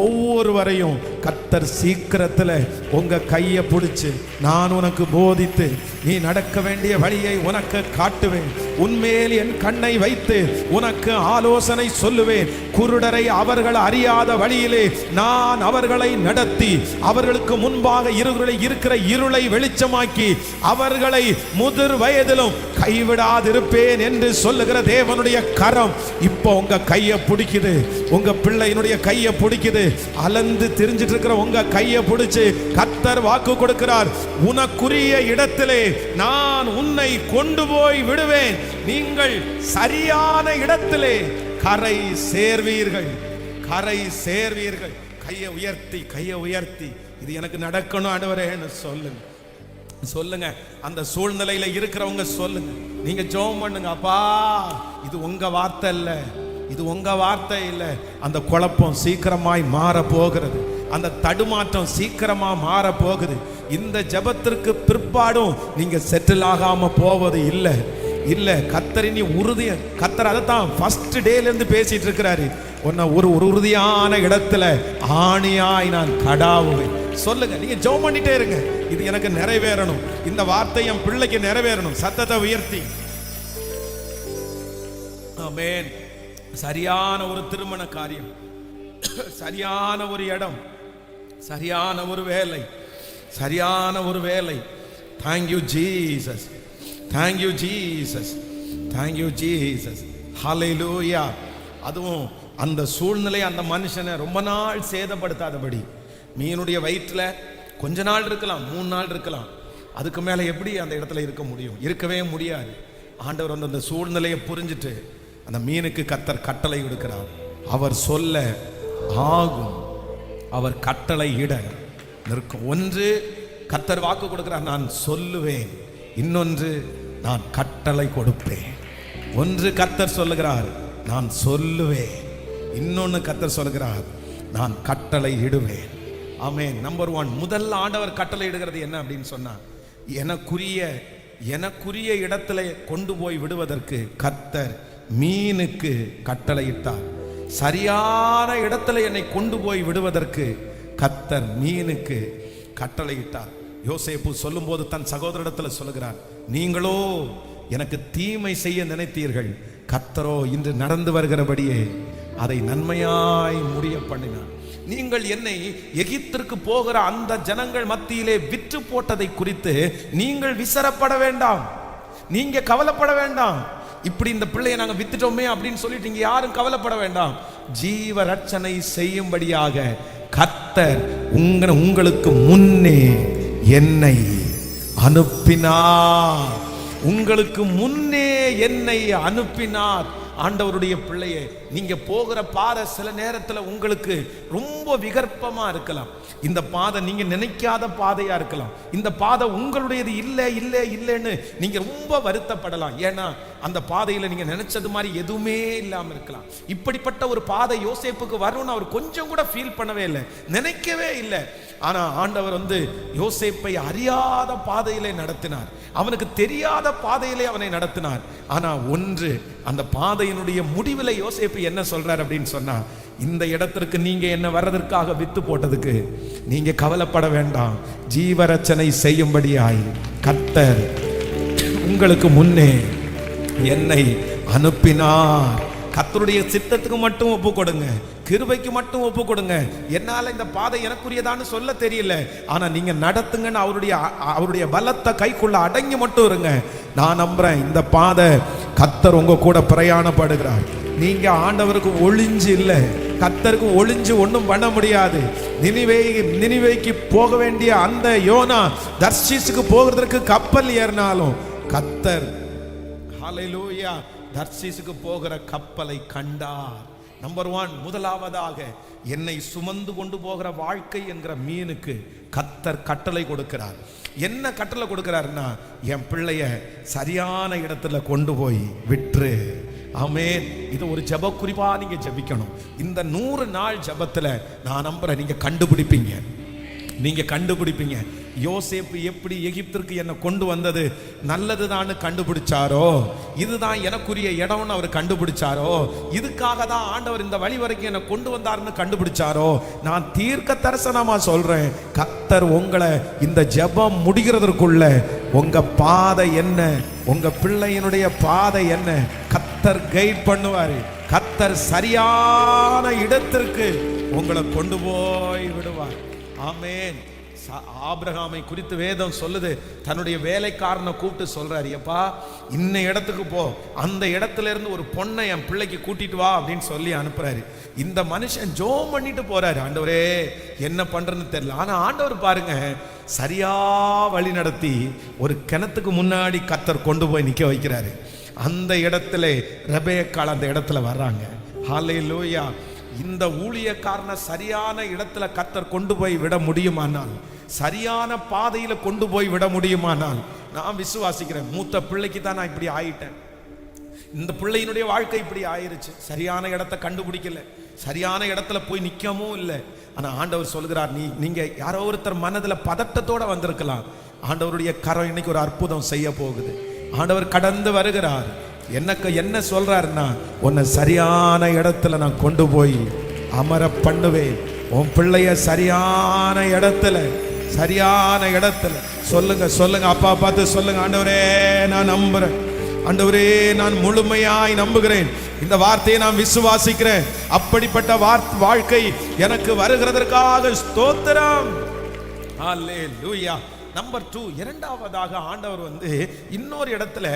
ஒவ்வொருவரையும் கர்த்தர் சீக்கிரத்தில் உங்க கையை பிடிச்சு, நான் உனக்கு போதித்து நீ நடக்க வேண்டிய வழியை உனக்கு காட்டுவேன், உன்மேல் என் கண்ணை வைத்து உனக்கு ஆலோசனை சொல்லுவேன், குருடரை அவர்கள் அறியாத வழியிலே நான் அவர்களை நடத்தி அவர்களுக்கு முன்பாக இருக்கிற இருளை வெளிச்சமாக்கி அவர்களை முதிர் வயதிலும் கைவிடாதிருப்பேன் என்று சொல்லுகிற தேவனுடைய கரம் இப்போ உங்க கையை பிடிக்குது, உங்க பிள்ளையினுடைய கையை பிடிக்குது. அலந்து திரிஞ்சிட்டு இருக்கிற உங்க கையை பிடிச்சு கர்த்தர் வாக்கு கொடுக்கிறார், உனக்குரிய இடத்திலே நான் உன்னை கொண்டு போய் விடுவேன், நீங்கள் சரியான இடத்திலே கரை சேர்வீர்கள், கரை சேர்வீர்கள். கையை உயர்த்தி இது எனக்கு நடக்கணும் ஆண்டவரேன்னு சொல்லுங்க. அந்த சூழ்நிலையில இருக்கிறவங்க சொல்லுங்க, நீங்க ஜெபம் பண்ணுங்க, அப்பா இது உங்க வார்த்தை இல்ல, இது உங்க வார்த்தை இல்ல. அந்த குழப்பம் சீக்கிரமாய் மாற போகிறது, அந்த தடுமாற்றம் சீக்கிரமா மாற போகுது. இந்த ஜெபத்திற்கு பிற்பாடும் நீங்க செட்டில் ஆகாம போவது இல்லை. கர்த்தரின் உறுதிய கர்த்தர் அதைத்தான் ஃபர்ஸ்ட் டேல இருந்து பேசிட்டு இருக்கிறாரு. உன்னை ஒரு உறுதியான இடத்துல ஆணியாய் நான் கடாவுவேன். சொல்லுங்க, நீங்க ஜெபம் பண்ணிட்டே இருங்க, இது எனக்கு நிறைவேறணும், இந்த வார்த்தை என் பிள்ளைக்கு நிறைவேறணும். சத்தத்தை உயர்த்தி ஆமென். சரியான ஒரு திருமண காரியம், சரியான ஒரு இடம், சரியான ஒரு வேலை, சரியான ஒரு வேலை. Thank you Jesus, thank you Jesus, thank you Jesus. Hallelujah. அதுவும் அந்த சூழ்நிலை அந்த மனுஷனை ரொம்ப நாள் சேதப்படுத்தாதபடி, மீனுடைய வயிற்றுல கொஞ்ச நாள் இருக்கலாம், 3 நாள் இருக்கலாம், அதுக்கு மேல எப்படி அந்த இடத்துல இருக்க முடியும்? இருக்கவே முடியாது. ஆண்டவர் வந்து அந்த சூழ்நிலையை புரிஞ்சுட்டு அந்த மீனுக்கு கர்த்தர் கட்டளை கொடுக்கிறார். அவர் சொல்ல ஆகும், அவர் கட்டளை இட நிற்கும். ஒன்று கர்த்தர் வாக்கு கொடுக்கிறார், நான் சொல்லுவேன். இன்னொன்று நான் கட்டளை கொடுப்பேன். ஒன்று கர்த்தர் சொல்லுகிறார், நான் சொல்லுவேன். இன்னொன்னு கர்த்தர் சொல்லுகிறார், நான் கட்டளை இடுவேன். ஆமென். நம்பர் 1, முதல்ல ஆண்டவர் கட்டளை இடுகிறது என்ன அப்படின்னு சொன்னா, எனக்குரிய இடத்துல கொண்டு போய் விடுவதற்கு கர்த்தர் மீனுக்கு கட்டளையிட்டார். சரியான இடத்துல என்னை கொண்டு போய் விடுவதற்கு கர்த்தர் மீனுக்கு கட்டளையிட்டார். யோசேப்பு சொல்லும்போது தன் சகோதரிடத்தில் சொல்லுகிறார், நீங்களோ எனக்கு தீமை செய்ய நினைத்தீர்கள், கர்த்தரோ இன்று நடந்து வருகிறபடியே அதை நன்மையாய் முடிய பண்ணினார். நீங்கள் என்னை எகிப்திற்கு போகிற அந்த ஜனங்கள் மத்தியிலே விற்று போட்டதை குறித்து நீங்கள் விசரப்பட வேண்டாம், நீங்க கவலைப்பட வேண்டாம். இப்படி இந்த பிள்ளையை நாங்க வித்துட்டோமே அப்படின்னு சொல்லிட்டு நீங்க யாரும் கவலைப்பட வேண்டாம். ஜீவ ரட்சனை செய்யும்படியாக கர்த்தர் உங்களுக்கு முன்னே என்னை அனுப்பினார். உங்களுக்கு முன்னே என்னை அனுப்பினார். ஆண்டவருடைய பிள்ளையே, நீங்க போகிற பாதை சில நேரத்தில் உங்களுக்கு ரொம்ப விகற்பமா இருக்கலாம். இந்த பாதை நீங்க நினைக்காத பாதையா இருக்கலாம். இந்த பாதை உங்களுடையது இல்லை இல்லை இல்லைன்னு நீங்க ரொம்ப வருத்தப்படலாம். ஏன்னா அந்த பாதையில நீங்க நினைச்சது மாதிரி எதுவுமே இல்லாம இருக்கலாம். இப்படிப்பட்ட ஒரு பாதை யோசேப்புக்கு வரும்னு அவர் கொஞ்சம் கூட ஃபீல் பண்ணவே இல்லை, நினைக்கவே இல்லை. ஆனா ஆண்டவர் வந்து யோசேப்பை அறியாத பாதையிலே நடத்தினார், அவனுக்கு தெரியாத பாதையிலே அவனை நடத்தினார். ஆனா ஒன்று, அந்த பாதையினுடைய முடிவில் யோசேப்பு என்ன சொல்றார் அப்படின்னு சொன்னா, இந்த இடத்திற்கு நீங்க என்ன வர்றதற்காக வித்து போட்டதுக்கு நீங்க கவலைப்பட வேண்டாம், ஜீவரட்சனை செய்யும்படியாய் கர்த்தர் உங்களுக்கு முன்னே என்னை அனுப்பினார். கர்த்தருடைய சித்தத்துக்கு மட்டும் ஒப்பு கொடுங்க, கிருபைக்கு மட்டும் ஒப்பு கொடுங்க. என்னால இந்த பாதை எனக்குரியதான்னு சொல்ல தெரியல, ஆனா நீங்க நடத்துங்கன்னு அவருடைய பலத்தை கைக்குள்ள அடங்கி மட்டும் இருங்க. நான் நம்புறேன் இந்த பாதை கர்த்தர் உங்க கூட பிரயாணப்படுகிறார். நீங்க ஆண்டவருக்கு ஒளிஞ்சு இல்ல, கர்த்தருக்கு ஒளிஞ்சு ஒன்றும் பண்ண முடியாது. நினிவேக்கு போக வேண்டிய அந்த யோனா தர்ஷீசுக்கு போகிறதுக்கு கப்பல் ஏறினாலும் கர்த்தர் ஹல்லேலூயா தர்ஷீசுக்கு போகிற கப்பலை கண்டார். நம்பர் 1, முதலாவதாக என்னை சுமந்து கொண்டு போகிற வாழ்க்கை என்கிற மீனுக்கு கர்த்தர் கட்டளை கொடுக்கிறார். என்ன கட்டளை கொடுக்கிறார்னா, என் பிள்ளைய சரியான இடத்துல கொண்டு போய் விற்று. ஆமென். இது ஒரு ஜெப குறிப்பா நீங்க ஜெபிக்கணும். இந்த 100 நாள் ஜெபத்துல நான் நம்புறேன் நீங்க கண்டுபிடிப்பீங்க. யோசேப்பு எப்படி எகிப்திற்கு என்ன கொண்டு வந்தது நல்லதுதான் கண்டுபிடிச்சாரோ, இதுதான் எனக்குரிய இடம்னு அவர் கண்டுபிடிச்சாரோ, இதுக்காக தான் ஆண்டவர் இந்த வழி வரைக்கும் என்ன கொண்டு வந்தார்னு கண்டுபிடிச்சாரோ, நான் தீர்க்க தரிசனமா சொல்றேன், கர்த்தர் உங்களை இந்த ஜெபம் முடிகிறதற்குள்ள உங்க பாதை என்ன, உங்க பிள்ளையினுடைய பாதை என்ன, கர்த்தர் கைட் பண்ணுவாரு. கர்த்தர் சரியான இடத்திற்கு உங்களை கொண்டு போய் விடுவார். ஆமென். ஆபிரகாமை குறித்து வேதம் சொல்லுது, தன்னுடைய வேலைக்காரனை கூப்பிட்டு சொல்றாரு, எப்பா இன்ன இடத்துக்கு போ, அந்த இடத்துல இருந்து ஒரு பொண்ணை என் பிள்ளைக்கு கூட்டிட்டு வா அப்படின்னு சொல்லி அனுப்புறாரு. இந்த மனுஷன் ஜோம் பண்ணிட்டு போறாரு, ஆண்டவரே என்ன பண்றதுன்னு தெரியல. ஆனா ஆண்டவர் பாருங்க சரியா வழி நடத்தி ஒரு கிணத்துக்கு முன்னாடி கர்த்தர் கொண்டு போய் நிக்க வைக்கிறாரு. அந்த இடத்துல ரெபெக்காள் அந்த இடத்துல வர்றாங்க. ஹல்லேலூயா. இந்த ஊழியக்காரனை சரியான இடத்துல கர்த்தர் கொண்டு போய் விட முடியுமானால், சரியான பாதையில கொண்டு போய் விட முடியுமானால், நான் விசுவாசிக்கிறேன் மூத்த பிள்ளைக்கு தான் நான் இப்படி ஆயிட்டேன், இந்த பிள்ளையினுடைய வாழ்க்கை இப்படி ஆயிருச்சு. சரியான இடத்தை கண்டுபிடிக்கல, சரியான இடத்துல போய் நிற்கவும் இல்லை. ஆனா ஆண்டவர் சொல்கிறார், நீங்க யாரோ ஒருத்தர் மனதில் பதட்டத்தோட வந்திருக்கலாம், ஆண்டவருடைய கரம் இன்னைக்கு ஒரு அற்புதம் செய்ய போகுது. ஆண்டவர் கடந்து வருகிறார். என்ன சொல்றாருன்னா, உன்னை சரியான இடத்துல நான் கொண்டு போய் அமர பண்ணுவேன். உன் பிள்ளைய சரியான இடத்துல சொல்லுங்க அப்பா பார்த்து சொல்லுங்க, ஆண்டவரே நான் நம்புறேன், ஆண்டவரே நான் முழுமையாய் நம்புகிறேன், இந்த வார்த்தையை நான் விசுவாசிக்கிறேன், அப்படிப்பட்ட வாழ்க்கை எனக்கு வருகிறதற்காக ஸ்தோத்திரம். ஹல்லேலூயா. நம்பர் 2, இரண்டாவதாக ஆண்டவர் இன்னொரு இடத்துல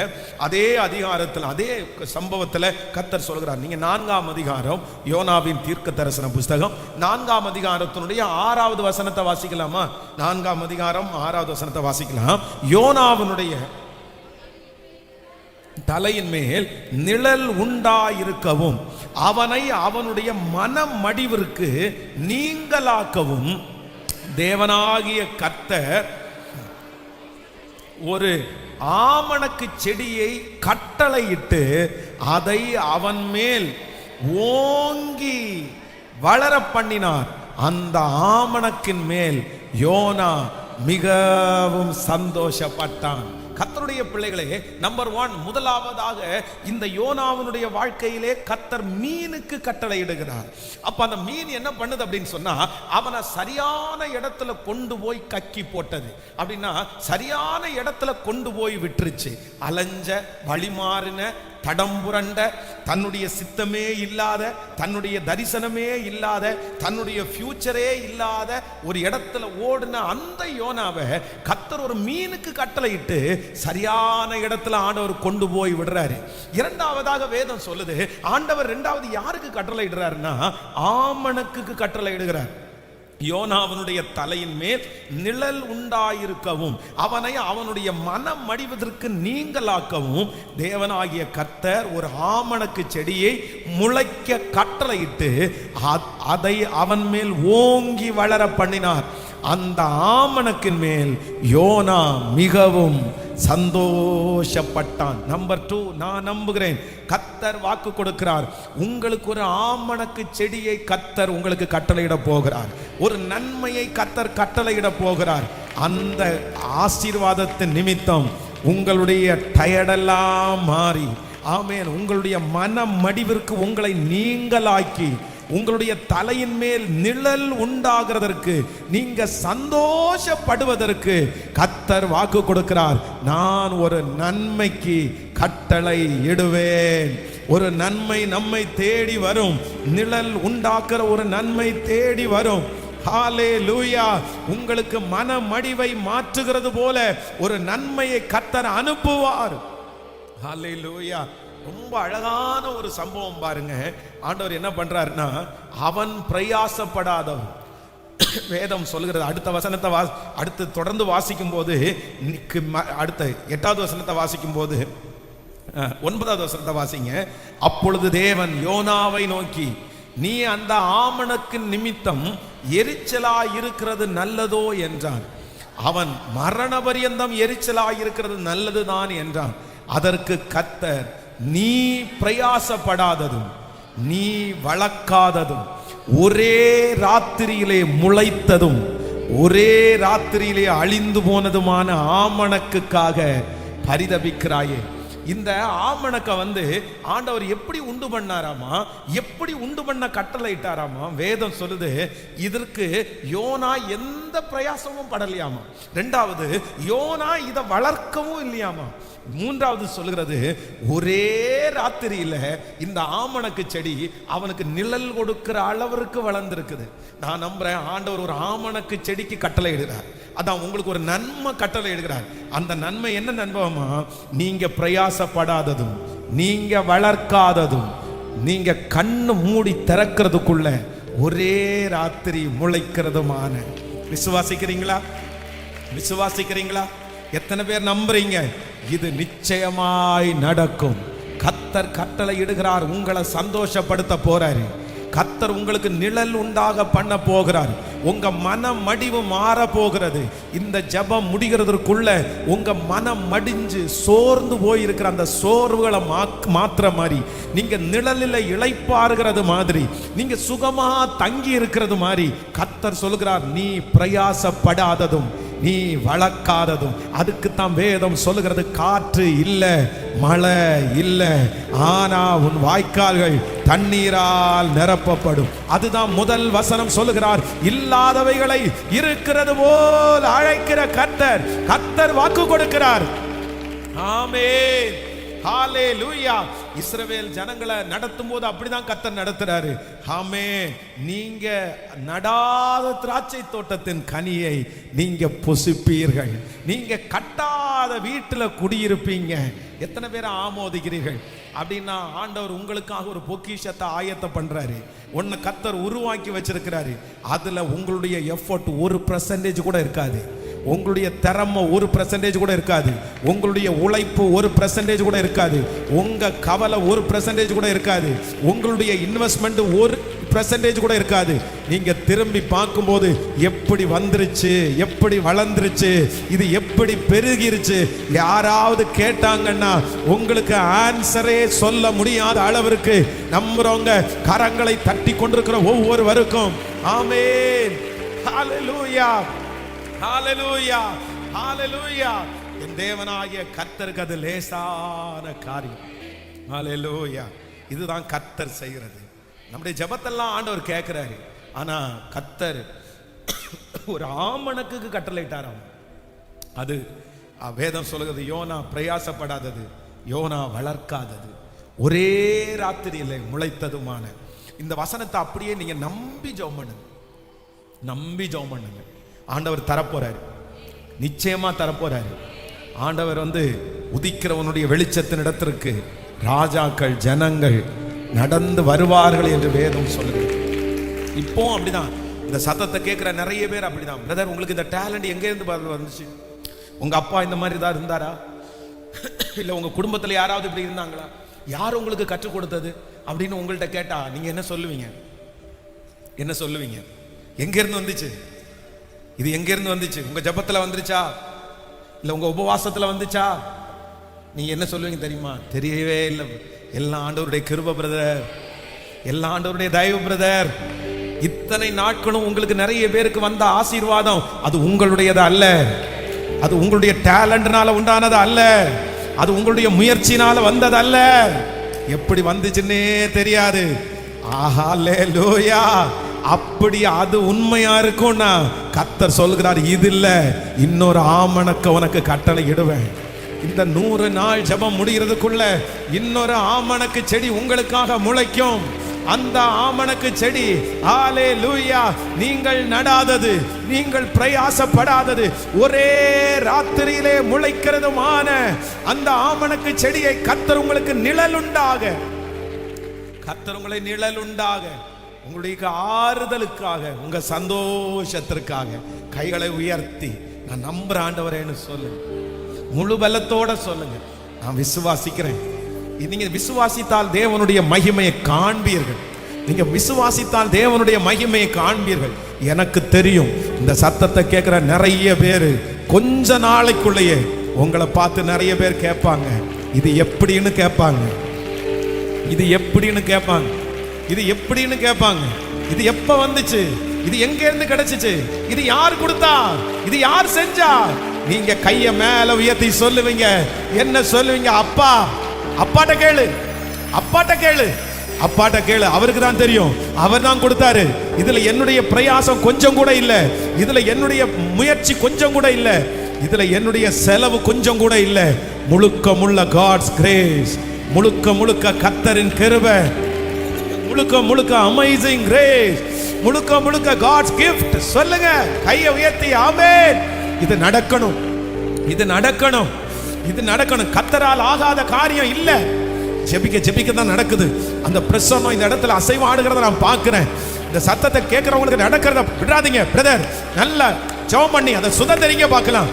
அதே அதிகாரத்தில் அதே சம்பவத்தில் கர்த்தர் சொல்கிறார். நீங்க 4ஆம் அதிகாரம் யோனாவின் தீர்க்க தரிசன புஸ்தகம் 4ஆம் அதிகாரத்தினுடைய 6வது வசனத்தை வாசிக்கலாமா? 4ஆம் அதிகாரம் 6வது வசனத்தை வாசிக்கலாம். யோனாவினுடைய தலையின் மேல் நிழல் உண்டாயிருக்கவும் அவனை அவனுடைய மனமடிவிற்கு நீங்களாக்கவும் தேவனாகிய கர்த்தர் ஒரு ஆமணக்கு செடியை கட்டளையிட்டு அதை அவன் மேல் ஓங்கி வளர பண்ணினார். அந்த ஆமணக்கின் மேல் யோனா மிகவும் சந்தோஷப்பட்டான். கர்த்தருடைய பிள்ளைகளே, நம்பர் 1, முதலாவதாக இந்த யோனாவினுடைய வாழ்க்கையிலே கர்த்தர் மீனுக்கு கட்டளை இடுகிறார். அப்ப அந்த மீன் என்ன பண்ணுது அப்படின்னு சொன்னா, அவனை சரியான இடத்துல கொண்டு போய் கக்கி போட்டது. அப்படின்னா சரியான இடத்துல கொண்டு போய் விட்டுருச்சு. அலைஞ்ச, வழிமாறின, தடம்புரண்ட, தன்னுடைய சித்தமே இல்லாத, தன்னுடைய தரிசனமே இல்லாத, தன்னுடைய ஃபியூச்சரே இல்லாத ஒரு இடத்துல ஓடுன அந்த யோனாவை கர்த்தர் ஒரு மீனுக்கு கட்டளையிட்டு சரியான இடத்துல ஆண்டவர் கொண்டு போய் விடுறாரு. இரண்டாவதாக வேதம் சொல்லுது, ஆண்டவர் இரண்டாவது யாருக்கு கட்டளை இடுறாருன்னா ஆமணக்குக்கு கட்டளை இடுகிறார். யோனாவனுடைய தலையின் மேல் நிழல் உண்டாயிருக்கவும் அவனை அவனுடைய மனம் மடிவதற்கு நீங்களாக்கவும் தேவனாகிய கர்த்தர் ஒரு ஆமணக்கு செடியை முளைக்க கட்டளையிட்டு அதை அவன் மேல் ஓங்கி வளர பண்ணினார். அந்த ஆமணக்கின் மேல் யோனா மிகவும் சந்தோஷப்பட்டான். நம்பர் 2, நான் நம்புகிறேன் கர்த்தர் வாக்கு கொடுக்கிறார். உங்களுக்கு ஒரு ஆமணக்கு செடியை கர்த்தர் உங்களுக்கு கட்டளையிட போகிறார். ஒரு நன்மையை கர்த்தர் கட்டளையிட போகிறார். அந்த ஆசீர்வாதத்தின் நிமித்தம் உங்களுடைய டயர்டெல்லாம் மாறி, ஆமென், உங்களுடைய மன மடிவிற்கு உங்களை நீங்களாக்கி உங்களுடைய தலையின் மேல் நிழல் உண்டாகிறதற்கு, நீங்க சந்தோஷப்படுவதற்கு கர்த்தர் வாக்கு கொடுக்கிறார். நான் ஒரு நன்மைக்கு கட்டளை இடுவேன். ஒரு நன்மை நம்மை தேடி வரும். நிழல் உண்டாக்குற ஒரு நன்மை தேடி வரும். ஹல்லேலூயா. உங்களுக்கு மனமடிவை மாற்றுகிறது போல ஒரு நன்மையை கர்த்தர் அனுப்புவார். ஹல்லேலூயா. ரொம்ப அழகான ஒரு சம்பவம் பாருங்க. ஆண்டவர் என்ன பண்றாருன்னா, அவன் பிரயாசப்படாதவன். வேதம் சொல்கிறது, அடுத்த வசனத்தை அடுத்து தொடர்ந்து வாசிக்கும் போது, அடுத்த 8வது வசனத்தை வாசிக்கும் போது 9வது வசனத்தை வாசிங்க. அப்பொழுது தேவன் யோனாவை நோக்கி, நீ அந்த ஆமணக்கு நிமித்தம் எரிச்சலா இருக்கிறது நல்லதோ என்றான். அவன் மரண பரியந்தம் எரிச்சலா இருக்கிறது நல்லதுதான் என்றான். அதற்கு கர்த்தர், நீ பிரயாசப்படாததும் நீ வளர்க்காததும் ஒரே ராத்திரியிலே முளைத்ததும் ஒரே ராத்திரியிலே அழிந்து போனதுமான ஆமணக்குக்காக பரிதபிக்கிறாயே. இந்த ஆமணக்க ஆண்டவர் எப்படி உண்டு பண்ணாராமா, எப்படி உண்டு பண்ண கட்டளை இட்டாராமா? வேதம் சொல்லுது, இதற்கு யோனா எந்த பிரயாசமும் படலையாமா. ரெண்டாவது, யோனா இதை வளர்க்கவும் இல்லையாமா. மூன்றாவது சொல்லுகிறது, ஒரே ராத்திரியில இந்த ஆமணக்கு செடி அவனுக்கு நிழல் கொடுக்கிற அளவிற்கு வளர்ந்துருக்குது. நான் நம்புறேன் ஆண்டவர் ஒரு ஆமணக்கு செடிக்கு கட்டளை இடுகிறார். அதான் உங்களுக்கு ஒரு நன்மை கட்டளை இடுகிறார். அந்த நன்மை என்ன நன்மைமா? நீங்க பிரயாசப்படாததும் நீங்க வளர்க்காததும் நீங்க கண்ணு மூடி திறக்கிறதுக்குள்ள ஒரே ராத்திரி முளைக்கிறதுமான. விசுவாசிக்கிறீங்களா? விசுவாசிக்கிறீங்களா? எத்தனை பேர் நம்புறீங்க? இது நிச்சயமாய் நடக்கும். கர்த்தர் கட்டளை இடுகிறார். உங்களை சந்தோஷப்படுத்த போறாரு. கர்த்தர் உங்களுக்கு நிழல் உண்டாக பண்ண போகிறார். உங்க மனம் மடிவு மாற போகிறது. இந்த ஜெபம் முடிகிறதுக்குள்ள உங்க மனம் மடிஞ்சு சோர்ந்து போயிருக்கிற அந்த சோர்வுகளை மாத்திர மாதிரி, நீங்க நிழலில் இளைப்பாறுகிறது மாதிரி, நீங்க சுகமா தங்கி இருக்கிறது மாதிரி கர்த்தர் சொல்கிறார், நீ பிரயாசப்படாததும் நீ வளர்க்காததும். அதுக்குத்தான் வேதம் சொல்லுகிறது, காற்று இல்லை, மழை இல்லை, ஆனா உன் வாய்க்கால்கள் தண்ணீரால் நிரப்பப்படும். அதுதான் முதல் வசனம் சொல்லுகிறார். இல்லாதவைகளை இருக்கிறது போல் அழைக்கிற கர்த்தர், கர்த்தர் வாக்கு கொடுக்கிறார். ஆமென். ஹalleluya. இஸ்ரவேல் ஜனங்களை நடத்தும் போது அப்படிதான் கர்த்தர் நடத்துறாரு. ஆமென். நீங்க நடாத திராட்சை தோட்டத்தின் கனியை நீங்க புசிப்பீர்கள். நீங்க கட்டாத வீட்டுல குடியிருப்பீங்க. எத்தனை பேரை ஆமோதிக்கிறீர்கள்? அப்படின்னா ஆண்டவர் உங்களுக்காக ஒரு பொக்கிஷத்தை ஆயத்தம் பண்றாரு. ஒன்னு கர்த்தர் உருவாக்கி வச்சிருக்கிறாரு. அதுல உங்களுடைய எஃபோர்ட் 1% கூட இருக்காது. உங்களுடைய திறமை 1% கூட இருக்காது. உங்களுடைய உழைப்பு 1% கூட இருக்காது. உங்க கவலை 1% கூட இருக்காது. உங்களுடைய இன்வெஸ்ட்மெண்ட் 1% கூட இருக்காது. நீங்க திரும்பி பார்க்கும்போது எப்படி வந்துருச்சு, எப்படி வளர்ந்துருச்சு, இது எப்படி பெருகிருச்சு. யாராவது கேட்டாங்கன்னா உங்களுக்கு ஆன்சரே சொல்ல முடியாத அளவிற்கு நம்புறவங்க கரங்களை தட்டி கொண்டிருக்கிற ஒவ்வொருவருக்கும் ஆமென். ஹalleluya, ஹalleluya, ஹalleluya. என் தேவனாகிய கர்த்தருக்கு அது லேசான காரியம். ஹalleluya. இதுதான் கர்த்தர் செய்கிறது. நம்முடைய ஜெபத்தெல்லாம் ஆண்டவர் கேட்கிறாரு. ஆனா கர்த்தர் ஒரு ஆமணக்குக்கு கட்டளையிட்டாராம். அது வேதம் சொல்லுகிறது, யோனா பிரயாசப்படாதது, யோனா வளர்க்காதது, ஒரே ராத்திரியில முளைத்ததுமான. இந்த வசனத்தை அப்படியே நீங்க நம்பி ஜெபம் பண்ணுங்க. நம்பி ஜெபம் பண்ணுங்க. ஆண்டவர் தரப்போறாரு, நிச்சயமா தரப்போறாரு. ஆண்டவர் உதிக்கிறவனுடைய வெளிச்சத்தின் இடத்திற்கு ராஜாக்கள் ஜனங்கள் நடந்து வருவார்கள் என்று வேதம் சொல்லுகிறது. இப்போ அப்படிதான் இந்த சத்தத்தை கேட்கிற நிறைய பேர் அப்படிதான். பிரதர், உங்களுக்கு இந்த டேலண்ட் எங்க இருந்து வந்துச்சு? உங்க அப்பா இந்த மாதிரி தான் இருந்தாரா? இல்ல உங்க குடும்பத்துல யாராவது இப்படி இருந்தாங்களா? யார் உங்களுக்கு கற்றுக் கொடுத்தது அப்படின்னு உங்கள்கிட்ட கேட்டா நீங்க என்ன சொல்லுவீங்க? என்ன சொல்லுவீங்க? எங்க இருந்து வந்துச்சு? இது எங்க இருந்து வந்துச்சு? உங்க ஜெபத்துல வந்துருச்சா? இல்ல உங்க உபவாசத்துல வந்துச்சா? நீங்க என்ன சொல்லுவீங்க தெரியுமா? தெரியவே இல்லை, எல்லாம் ஆண்டவருடைய கிருபை பிரதர், எல்லாம் ஆண்டவருடைய தயவு பிரதர். இத்தனை நாட்களும் உங்களுக்கு நிறைய பேருக்கு வந்த ஆசீர்வாதம் அது உங்களுடையது அல்ல. அது உங்களுடைய டேலண்ட்னால உண்டானது அல்ல. அது உங்களுடைய முயற்சினால வந்தது அல்ல. எப்படி வந்துச்சுன்னே தெரியாது. ஹalleluya. அப்படி அது உண்மையா இருக்கும்னா கர்த்தர் சொல்கிறார், இது இல்ல, இன்னொரு ஆமணக்க உனக்கு கட்டளை இடுவேன். இந்த 100 நாள் ஜெபம் முடிகிறதுக்குள்ள இன்னொரு ஆமணக்கு செடி உங்களுக்காக முளைக்கும். அந்த ஆமணக்கு செடி ஹalleluya, நீங்கள் நடாதது, நீங்கள் பிரயாசப்படாதது, ஒரே ராத்திரியிலே முளைக்கிறதுமான அந்த ஆமணக்கு செடியை கர்த்தர் உங்களுக்கு நிழலுண்டாக, கர்த்தர் உங்களை நிழலுண்டாக, உங்களுடைய ஆறுதலுக்காக, உங்க சந்தோஷத்திற்காக கைகளை உயர்த்தி நான் நம்புற ஆண்டவரேன்னு சொல்லுங்க. முழு பலத்தோட சொல்லுங்க, நான் விசுவாசிக்கிறேன். நீங்க விசுவாசித்தால் தேவனுடைய மகிமையை காண்பீர்கள். நீங்க விசுவாசித்தால் தேவனுடைய மகிமையை காண்பீர்கள். எனக்கு தெரியும் இந்த சத்தத்தை கேட்கிற நிறைய பேரு கொஞ்ச நாளைக்குள்ளேயே உங்களை பார்த்து நிறைய பேர் கேட்பாங்க, இது எப்படின்னு கேட்பாங்க, இது எப்படின்னு கேட்பாங்க, இது எப்படின்னு கேட்பாங்க. இது எப்ப வந்துச்சு? இது எங்க இருந்து கிடைச்சிச்சு? இது யார் கொடுத்தா? இது யார் செஞ்சா? நீங்க கைய மேல உயர்த்தி சொல்லுவீங்க. என்ன சொல்லுவீங்க? அப்பா, அப்பாட்ட கேளு, அப்பாட்ட கேளு, அப்பாட்ட கேளு. அவருக்கு தான் தெரியும், அவர் தான் கொடுத்தாரு. இதுல என்னுடைய பிரயாசம் கொஞ்சம் கூட இல்ல, இதுல என்னுடைய முயற்சி கொஞ்சம் கூட இல்ல, இதுல என்னுடைய செலவு கொஞ்சம் கூட இல்ல. முழுக்க முள்ள காட்ஸ் கிரேஸ், முழுக்க முழுக்க கர்த்தரின் கிருபை, முழுக்க முழுக்க அமேசிங் கிரேஸ், முழுக்க முழுக்க காட்ஸ் கிஃப்ட். சொல்லுங்க கையை உயர்த்தி ஆமென். இது நடக்கணும், இது நடக்கணும், இது நடக்கணும். கர்த்தரால் ஆகாத காரியம் இல்ல. ஜெபிக்க ஜெபிக்க தான் நடக்குது. அந்த பிரசன்னம் இந்த இடத்துல அசைவாடுகிறத நான் பார்க்கிறேன். இந்த சத்தத்தை கேட்கிறவங்களுக்கு நடக்கிறத விடாதீங்க பிரதர். நல்ல ஜெபம் பண்ணி அதை சுதந்திரிங்க பார்க்கலாம்.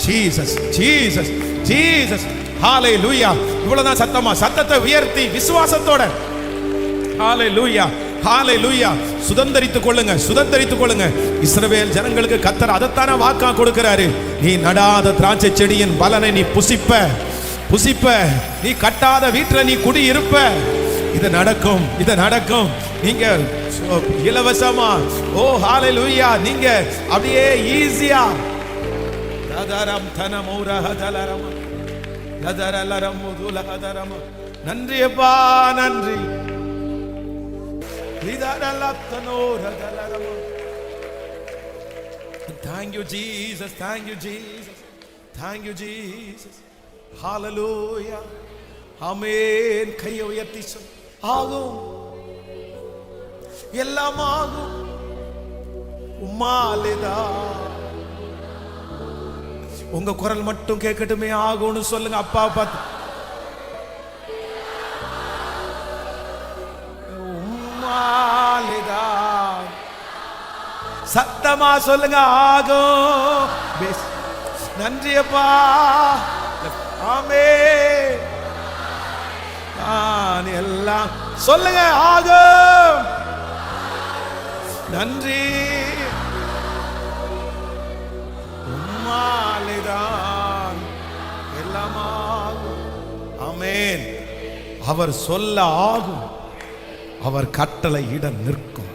ஜீசஸ், ஜீசஸ், ஜீசஸ், ஹalleluya. இவ்வளவுதான் சத்தமா? சத்தத்தை உயர்த்தி விசுவாசத்தோட ஹalleluya, ஹalleluya. சுதந்தரித்துக் கொள்ளுங்க, சுதந்தரித்துக் கொள்ளுங்க. இஸ்ரவேல் ஜனங்களுக்கு கர்த்தர் அதைத்தான வாக்கா கொடுக்கிறாரு. நீ நடாத திராட்சை செடியின் பலனை நீ புசிப்ப, புசிப்ப. நீ கட்டாத வீட்டுல நீ குடி இருப்ப. இது நடக்கும், இது நடக்கும். நீங்க இலவசமா, ஓ ஹalleluya, நீங்க அப்படியே ஈஸியா லதரம் தனமௌரஹதலரம லதரலரம் முதுலஹதரம. நன்றி அப்பா, நன்றி. Thank you Jesus, thank you Jesus, thank you Jesus. Hallelujah, ஆமென். கையை உயர்த்தி சொல். ஆகும், எல்லாம் ஆகும் உம்மாலேதான். உங்க குரல் மட்டும் கேட்கட்டுமே, ஆகும்னு சொல்லுங்க. அப்பா பார்த்து உம்மாலேதான் சத்தமா சொல்லுங்க, ஆகும். நன்றி அப்பா. ஆமென். நான் எல்லாம் சொல்லுங்க, ஆகும். நன்றி. உம்மாலேதான் எல்லாம் ஆகும். ஆமென். அவர் சொல்ல ஆகும், அவர் கட்டளையிட நிற்கும்.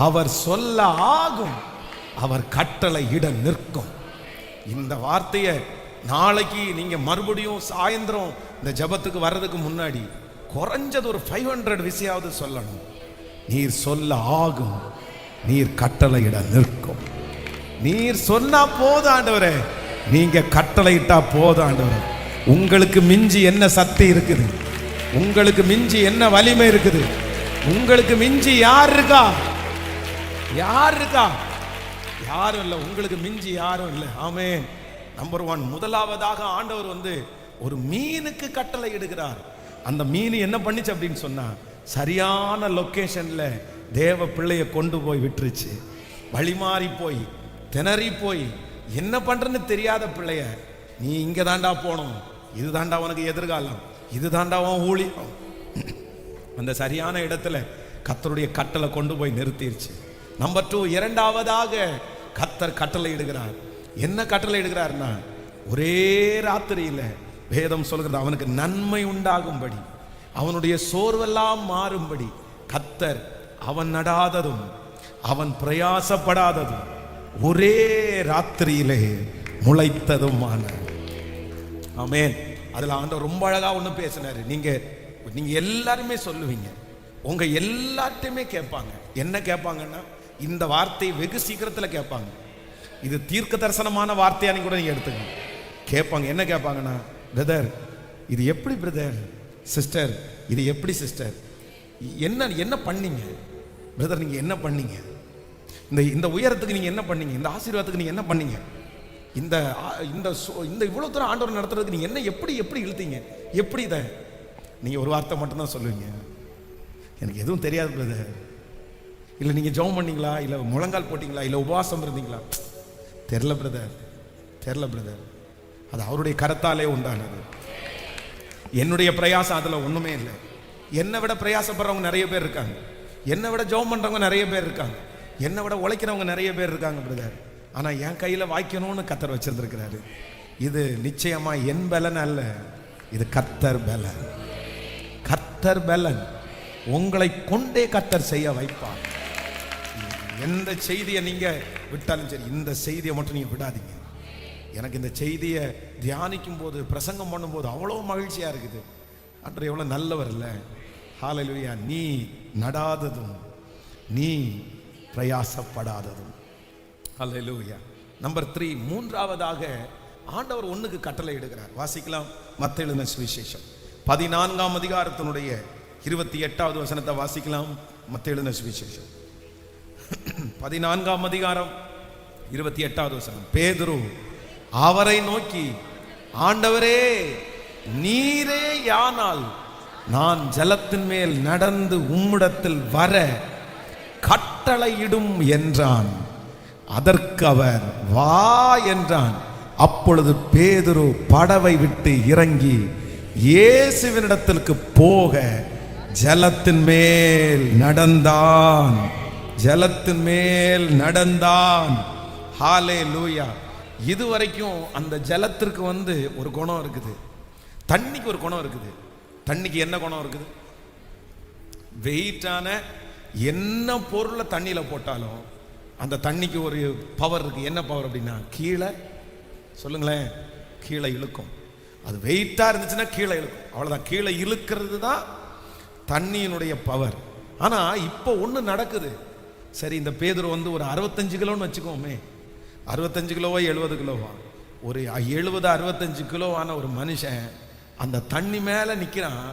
அவர் சொல்ல ஆகும், அவர் கட்டளையிட நிற்கும். இந்த வார்த்தையை நாளைக்கு நீங்க மறுபடியும் சாயந்தரம் இந்த ஜபத்துக்கு வர்றதுக்கு முன்னாடி குறைஞ்சது ஒரு 500 விஷயாவது சொல்லணும். நீர் சொல்ல ஆகும், நீர் கட்டளையிட நிற்கும். நீர் சொன்னா போதும் ஆண்டவரே, நீங்க கட்டளையிட்டா போதும் ஆண்டவரே. உங்களுக்கு மிஞ்சி என்ன சக்தி இருக்குது? உங்களுக்கு மிஞ்சி என்ன வலிமை இருக்குது? உங்களுக்கு மிஞ்சி யார் இருக்கா? யார் இருக்கா? யாரும் இல்லை. உங்களுக்கு மிஞ்சி யாரும் இல்லை. ஆமென். நம்பர் 1, முதலாவதாக ஆண்டவர் ஒரு மீனுக்கு கட்டளை இடுகிறார். அந்த மீன் என்ன பண்ணிச்சு அப்படின்னு சொன்னா, சரியான லொகேஷன்ல தேவ பிள்ளையை கொண்டு போய் விட்டுருச்சு. வழிமாறி போய் திணறி போய் என்ன பண்றன்னு தெரியாத பிள்ளைய, நீ இங்க தாண்டா போகணும், இது தாண்டா உனக்கு எதிர்காலம், இது தாண்டா உன் ஊழியம், அந்த சரியான இடத்துல கர்த்தருடைய கட்டளை கொண்டு போய் நிறுத்திருச்சு. நம்பர் 2, இரண்டாவதாக கர்த்தர் கட்டளை இடுகிறார். என்ன கட்டளை இடுகிறார்னா, ஒரே ராத்திரியில வேதம் சொல்கிறது அவனுக்கு நன்மை உண்டாகும்படி, அவனுடைய சோர்வெல்லாம் மாறும்படி கர்த்தர் அவன் நடாததும் அவன் பிரயாசப்படாததும் ஒரே ராத்திரியிலே முளைத்ததுமான. ஆமென். அதுல ஆண்டவர் ரொம்ப அழகா ஒண்ணு பேசினாரு. நீங்க எல்லாருமே சொல்லுவீங்க, உங்க எல்லார்ட்டையுமே கேட்பாங்க. என்ன கேட்பாங்கன்னா, இந்த வார்த்தையை வெகு சீக்கிரத்துல கேட்பாங்க. இது தீர்க்க தரிசனமான வார்த்தையானு கூட நீங்க எடுத்துங்க. கேட்பாங்க. என்ன கேட்பாங்கன்னா, பிரதர் இது எப்படி பிரதர், சிஸ்டர் இது எப்படி சிஸ்டர், என்ன பண்ணீங்க பிரதர், நீங்க என்ன பண்ணீங்க, இந்த உயரத்துக்கு நீங்க என்ன பண்ணீங்க, இந்த ஆசீர்வாதத்துக்கு நீங்க என்ன பண்ணீங்க, இந்த இவ்வளவு தூரம் ஆண்டவர் நடத்துறதுக்கு நீங்க என்ன எப்படி இழுத்தீங்க, எப்படி இதை நீங்க ஒரு வார்த்தை மட்டும்தான் சொல்லுவீங்க, எனக்கு எதுவும் தெரியாது பிரதர். இல்லை நீங்க ஜெபம் பண்ணீங்களா, இல்லை முழங்கால் போட்டீங்களா, இல்லை உபவாசம் இருந்தீங்களா, தெரில பிரதர், தெரில பிரதர். அது அவருடைய கரத்தாலே உண்டானது. என்னுடைய பிரயாசம் அதுல ஒண்ணுமே இல்லை. என்னை விட பிரயாசப்படுறவங்க நிறைய பேர் இருக்காங்க, என்னை விட ஜெபம் பண்றவங்க நிறைய பேர் இருக்காங்க, என்னை விட உழைக்கிறவங்க நிறைய பேர் இருக்காங்க பிரதர். ஆனா என் கையில வாய்க்கணும்னு கர்த்தர் வச்சிருந்திருக்கிறாரு. இது நிச்சயமா என் பலன் அல்ல, இது கர்த்தர் பலன். கர்த்தர் பலன் உங்களை கொண்டே கர்த்தர் செய்ய வைப்பார். எந்த செய்தியை நீங்க விட்டாலும் சரி, இந்த செய்தியை மட்டும் நீங்க விடாதீங்க. எனக்கு இந்த செய்தியை தியானிக்கும் போது, பிரசங்கம் பண்ணும்போது அவ்வளோ மகிழ்ச்சியா இருக்குது. அன்று எவ்வளவு நல்லவர் இல்லை. ஹல்லேலூயா. நீ நடாததும் நீ பிரயாசப்படாததும். ஹல்லேலூயா. நம்பர் 3, மூன்றாவதாக ஆண்டவர் ஒண்ணுக்கு கட்டளை இடுகிறார். வாசிக்கலாம். மத்தேயு எழுதின சுவிசேஷம் 14ஆம் அதிகாரத்தினுடைய 28வது வசனத்தை வாசிக்கலாம். மத்தேயு எழுதின சுவிசேஷம் 14ஆம் அதிகாரம் 28வது வசனம். பேதுரு அவரை நோக்கி, ஆண்டவரே நீரே யானால் நான் ஜலத்தின் மேல் நடந்து உம்மிடத்தில் வர கட்டளையிடும் என்றான். அதற்கு அவர் வா என்றான். அப்பொழுது பேதுரு படவை விட்டு இறங்கி இயேசுவினிடத்திற்கு போக ஜலத்தின் மேல் நடந்தான். ஜலத்தின் மேல் நடந்தான். ஹல்லேலூயா. இதுவரைக்கும் அந்த ஜலத்திற்கு ஒரு குணம் இருக்குது, தண்ணிக்கு ஒரு குணம் இருக்குது. தண்ணிக்கு என்ன குணம் இருக்குது? வெயிட்டான என்ன பொருளை தண்ணியில போட்டாலும் அந்த தண்ணிக்கு ஒரு பவர் இருக்கு. என்ன பவர் அப்படின்னா, கீழே சொல்லுங்களேன், கீழே இழுக்கும். அது வெயிட்டா இருந்துச்சுன்னா கீழே இழுக்கும், அவ்வளவுதான். கீழே இழுக்கிறது தான் தண்ணியினுடைய பவர். ஆனா இப்போ ஒண்ணு நடக்குது. சரி, இந்த பேதுரு ஒரு 65 கிலோன்னு வச்சுக்கோமே, 65 கிலோவா 70 கிலோவா, ஒரு 70-65 கிலோவான ஒரு மனுஷன் அந்த தண்ணி மேலே நிற்கிறான்.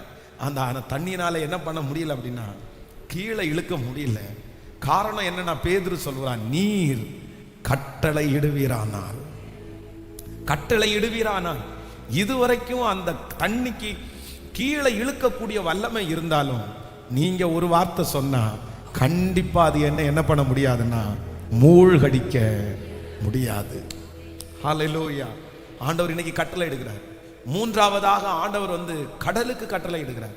அந்த தண்ணியினால என்ன பண்ண முடியல அப்படின்னா கீழே இழுக்க முடியல. காரணம் என்னன்னா பேதுரு சொல்றான், நீர் கட்டளை இடுவீரானால், கட்டளை இடுவீரானால். இதுவரைக்கும் அந்த தண்ணிக்கு கீழே இழுக்கக்கூடிய வல்லமை இருந்தாலும் நீங்க ஒரு வார்த்தை சொன்னா கண்டிப்பா அது என்ன பண்ண முடியாதுன்னா மூழ்கடிக்க முடியாது. ஹல்லேலூயா. ஆண்டவர் இன்னைக்கு கட்டளை இடுகிறார். மூன்றாவதாக ஆண்டவர் கடலுக்கு கட்டளை இடுகிறார்.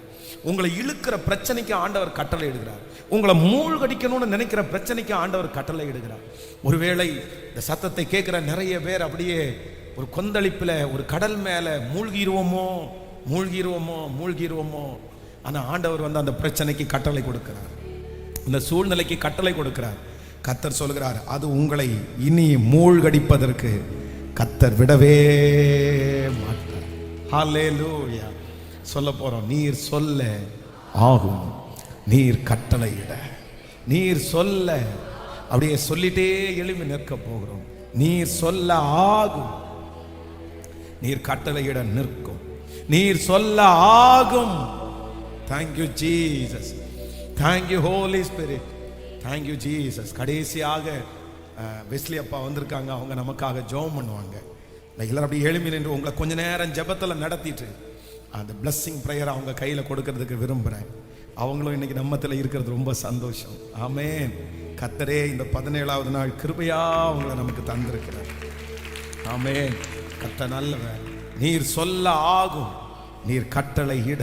உங்களை இழுக்கிற பிரச்சனைக்கு ஆண்டவர் கட்டளை இடுகிறார். உங்களை மூழ்கடிக்கணும்னு நினைக்கிற பிரச்சனைக்கு ஆண்டவர் கட்டளை இடுகிறார். ஒருவேளை இந்த சத்தத்தை கேட்கிற நிறைய பேர் அப்படியே ஒரு கொந்தளிப்பில் ஒரு கடல் மேலே மூழ்கிடுவோமோ மூழ்கிடுவோமோ மூழ்கிடுவோமோ. ஆனால் ஆண்டவர் அந்த பிரச்சனைக்கு கட்டளை கொடுக்கிறார், இந்த சூழ்நிலைக்கு கட்டளை கொடுக்கிறார். கர்த்தர் சொல்கிறார், அது உங்களை இனி மூழ்கடிப்பதற்கு கர்த்தர் விடவே மாட்டார். ஹல்லேலூயா. சொல்ல போறோம், நீர் சொல்ல ஆகும், நீர் கட்டளையிட. நீர் சொல்ல, அப்படியே சொல்லிட்டே எழுப்பி நிற்க போகிறோம். நீர் சொல்ல ஆகும், நீர் கட்டளையிட நிற்கும். நீர் சொல்ல ஆகும். Thank you Jesus, thank you Holy Spirit, thank you Jesus. கடைசியாக வெஸ்லி அப்பா வந்திருக்காங்க. அவங்க நமக்காக ஜெபம் பண்ணுவாங்க. எல்லாரும் அப்படி எழுப்பி நின்று உங்களை கொஞ்ச நேரம் ஜெபத்தில் நடத்திட்டு அந்த பிளஸ்ஸிங் ப்ரேயர் அவங்க கையில் கொடுக்கறதுக்கு விரும்புகிறேன். அவங்களும் இன்னைக்கு நம்மத்தில் இருக்கிறது ரொம்ப சந்தோஷம். ஆமென். கர்த்தரே இந்த 17வது நாள் கிருபையா அவங்களை நமக்கு தந்திருக்கிறார். ஆமென். கர்த்தர் நல்லவர். நீர் சொல்ல ஆகும், நீர் கட்டளை இட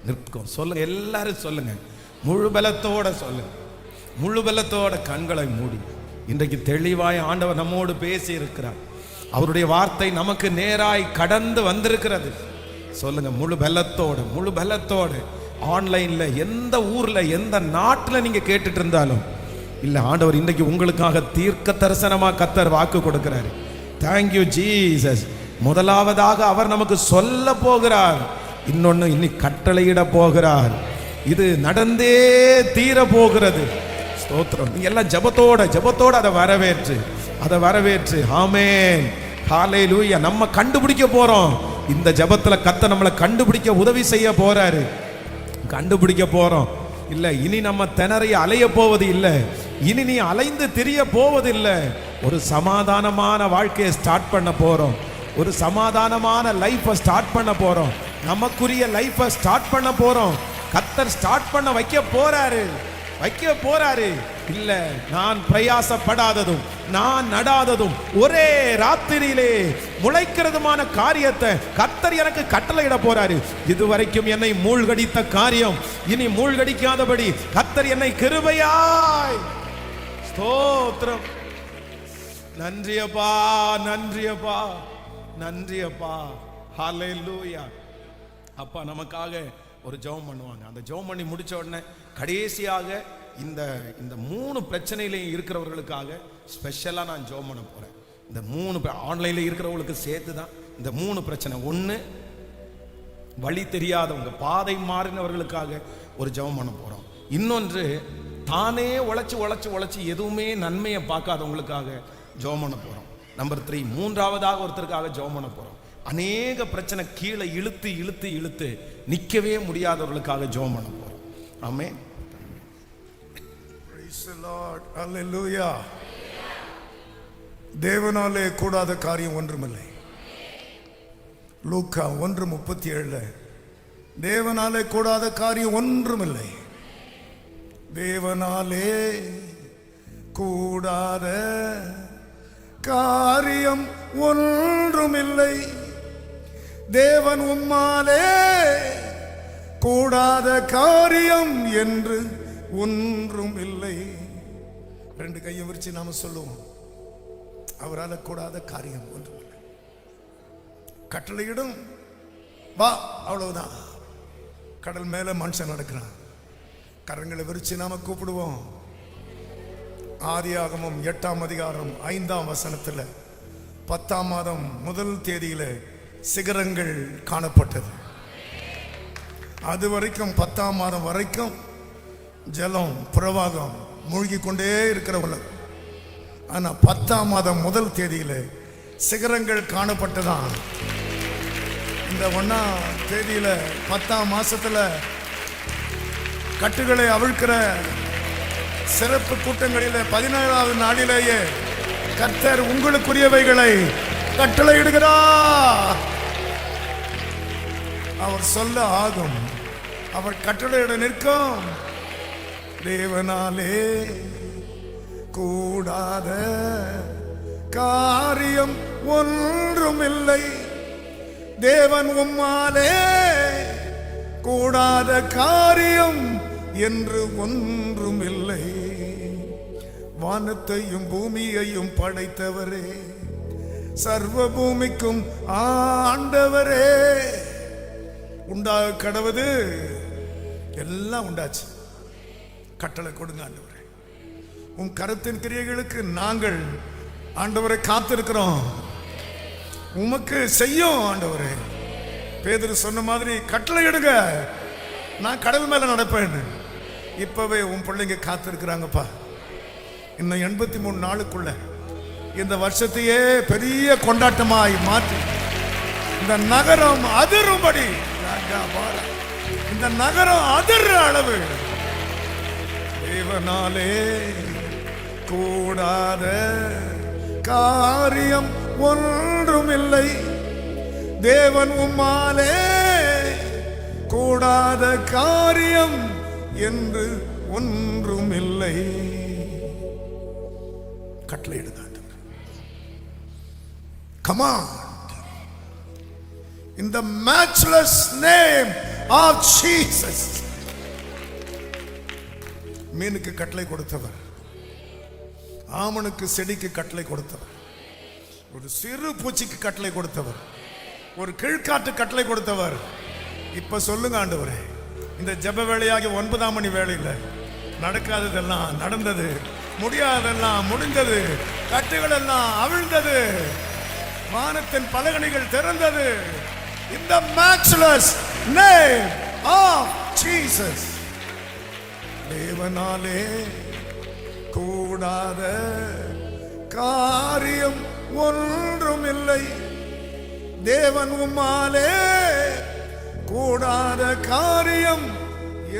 நிற்கும். சொல்லுங்க, எல்லாரும் சொல்லுங்க, முழு பலத்தோட சொல்லுங்க, முழு பலத்தோட கண்களை மூடி. இன்றைக்கு தெளிவாய் ஆண்டவர் நம்மோடு பேசி இருக்கிறார். அவருடைய வார்த்தை நமக்கு நேராய் கடந்து வந்திருக்கிறது. சொல்லுங்க, முழு பலத்தோடு, முழு பலத்தோடு. ஆன்லைன்ல எந்த ஊர்ல எந்த நாட்டில் நீங்க கேட்டுட்டு இருந்தாலும் இல்ல, ஆண்டவர் இன்றைக்கு உங்களுக்காக தீர்க்க தரிசனமா கர்த்தர் வாக்கு கொடுக்கிறார். Thank you Jesus. முதலாவதாக அவர் நமக்கு சொல்ல போகிறார், இன்னொன்னு இன்னி கட்டளையிட போகிறார். இது நடந்தே தீர போகிறது. ஸ்தோத்திரம். நீங்க எல்லாம் ஜெபத்தோட அதை வரவேற்று. ஆமென். ஹல்லேலூயா. நம்ம கண்டுபிடிக்க போறோம். இந்த ஜெபத்துல கர்த்தர் நம்மளை கண்டுபிடிக்க உதவி செய்ய போறாரு. கண்டுபிடிக்க போறோம். இல்ல, இனி நம்ம திணறி அலைய போவது இல்லை. இனி நீ அலைந்து திரிய போவது இல்லை. ஒரு சமாதானமான வாழ்க்கையை ஸ்டார்ட் பண்ண போறோம். ஒரு சமாதானமான லைஃபை ஸ்டார்ட் பண்ண போறோம். நமக்குரிய லைஃபை ஸ்டார்ட் பண்ண போறோம். கர்த்தர் ஸ்டார்ட் பண்ண வைக்க போறாரு. இல்ல, நான் பிரயாசப்படாததும் நான் நடாததும் ஒரே ராத்திரியிலே முளைக்கிறதுமான காரியத்தை கர்த்தர் எனக்கு கட்டளையிட போறாரு. இதுவரைக்கும் என்னை மூழ்கடித்த காரியம் இனி மூழ்கடிக்காதபடி கர்த்தர் என்னை கிருபையாய். ஸ்தோத்திரம். நன்றியப்பா, நன்றியப்பா, நன்றியப்பா. ஹல்லேலூயா. அப்பா நமக்காக ஒரு ஜெபம் பண்ணுவாங்க. அந்த ஜெபம் பண்ணி முடிச்ச உடனே கடைசியாக இந்த 3 பிரச்சனையிலையும் இருக்கிறவர்களுக்காக ஸ்பெஷலா நான் ஜெபம் பண்ண போறேன். இந்த 3 ஆன்லைன்ல இருக்கிறவங்களுக்கு சேர்த்து தான் இந்த 3 பிரச்சனை. ஒன்று, வழி தெரியாதவங்க, பாதை மாறினவர்களுக்காக ஒரு ஜெபம் பண்ண போறோம். இன்னொன்று, தானே உழைச்சு எதுவுமே நன்மையை பார்க்காதவங்களுக்காக ஜெபம் பண்ண போறோம். நம்பர் 3, மூன்றாவதாக ஒருத்தருக்காக ஜெபம் பண்ண போறோம். அநேக பிரச்சனை கீழே இழுத்து நிற்கவே முடியாதவர்களுக்காக ஜெபம் பண்ண போறோம். ஆமென். Praise the Lord. Hallelujah. தேவனாலே கூடாத காரியம் ஒன்றுமில்லை. லூக்கா 1:37 தேவனாலே கூடாத காரியம் ஒன்றுமில்லை. தேவனாலே கூடாத காரியம் ஒன்றுமில்லை. தேவன் உம்மாலே கூடாத காரியம் என்று ஒன்றும் இல்லை. 2 கையை விரிச்சு நாம சொல்லுவோம், அவரால் கூடாத காரியம் ஒன்றும் இல்லை. கட்டளையிடும் வா, அவ்வளவுதான். கடல் மேல மனுஷன் நடக்கிறான். கரங்களை விரிச்சு நாம கூப்பிடுவோம். ஆதியாகமம் 8ஆம் அதிகாரம் 5ஆம் வசனத்துல 10ஆம் மாதம் 1 தேதியில சிகரங்கள் காணப்பட்டது. அது வரைக்கும் 10ஆம் மாதம் வரைக்கும் ஜலம் பிரவாகம் மூழ்கி கொண்டே இருக்கிற உலகம். ஆனா 10ஆம் மாதம் 1 தேதியில சிகரங்கள் காணப்பட்டதான். இந்த 1ஆம் தேதியில 10ஆம் மாசத்துல கட்டுகளை அவிழ்க்கிற சிறப்பு கூட்டங்களிலே 17வது நாளிலேயே கர்த்தர் உங்களுக்குரியவைகளை கட்டளையிடுகிறார். அவர் சொல்ல ஆகும், அவர் கட்டளையிட நிற்கும். தேவனாலே கூடாத காரியம் ஒன்றுமில்லை. தேவன் உம்மாலே கூடாத காரியம் என்று ஒன்றுமில்லை. வானத்தையும் பூமியையும் படைத்தவரே, சர்வ பூமிக்கும் ஆண்டவரே. உண்டாக கடவுது எல்லாம் உண்டாச்சு. கட்டளை கொடுங்க ஆண்டவரே. உன் கருத்தின் கிரியைகளுக்கு நாங்கள் ஆண்டவரை காத்திருக்கிறோம். உமக்கு செய்யும் ஆண்டவரே. பேதுரு சொன்ன மாதிரி கட்டளை எடுங்க, நான் கடல் மேல நடப்பேன். இப்பவே உன் பிள்ளைங்க காத்திருக்கிறாங்கப்பா. இன்னும் 83 நாளுக்குள்ள இந்த வருஷத்தையே பெரிய கொண்டாட்டமாய் மாற்றி இந்த நகரம் அதிரும்படி, இந்த நகரம் அதிர்ற அளவு தேவனாலே கூடாத காரியம் ஒன்றுமில்லை. தேவன் உம்மாலே கூடாத காரியம் என்று ஒன்றுமில்லை. கட்டளையிடுங்க. Come on. In the matchless name of Jesus. மீனுக்கு கட்டளை கொடுத்தவர், ஆமனுக்கு செடிக்கு கட்டளை கொடுத்தவர், ஒரு சிறு பூச்சிக்கு கட்டளை கொடுத்தவர், ஒரு கீழ்காட்டு கட்டளை கொடுத்தவர். இப்ப சொல்லுங்க ஆண்டவரே, இந்த ஜெப வேளையாகி 9ஆம் மணி வேளையில் நடக்காததெல்லாம் நடந்தது, முடியாதெல்லாம் முடிந்தது, கட்டுகள் எல்லாம் அவிழ்ந்தது, வானத்தின் பலகணிகள் திறந்தது. In the matchless name of Jesus. தேவனாலே கூடாத காரியம் ஒன்றுமில்லை. தேவன் உம்மாலே கூடாத காரியம்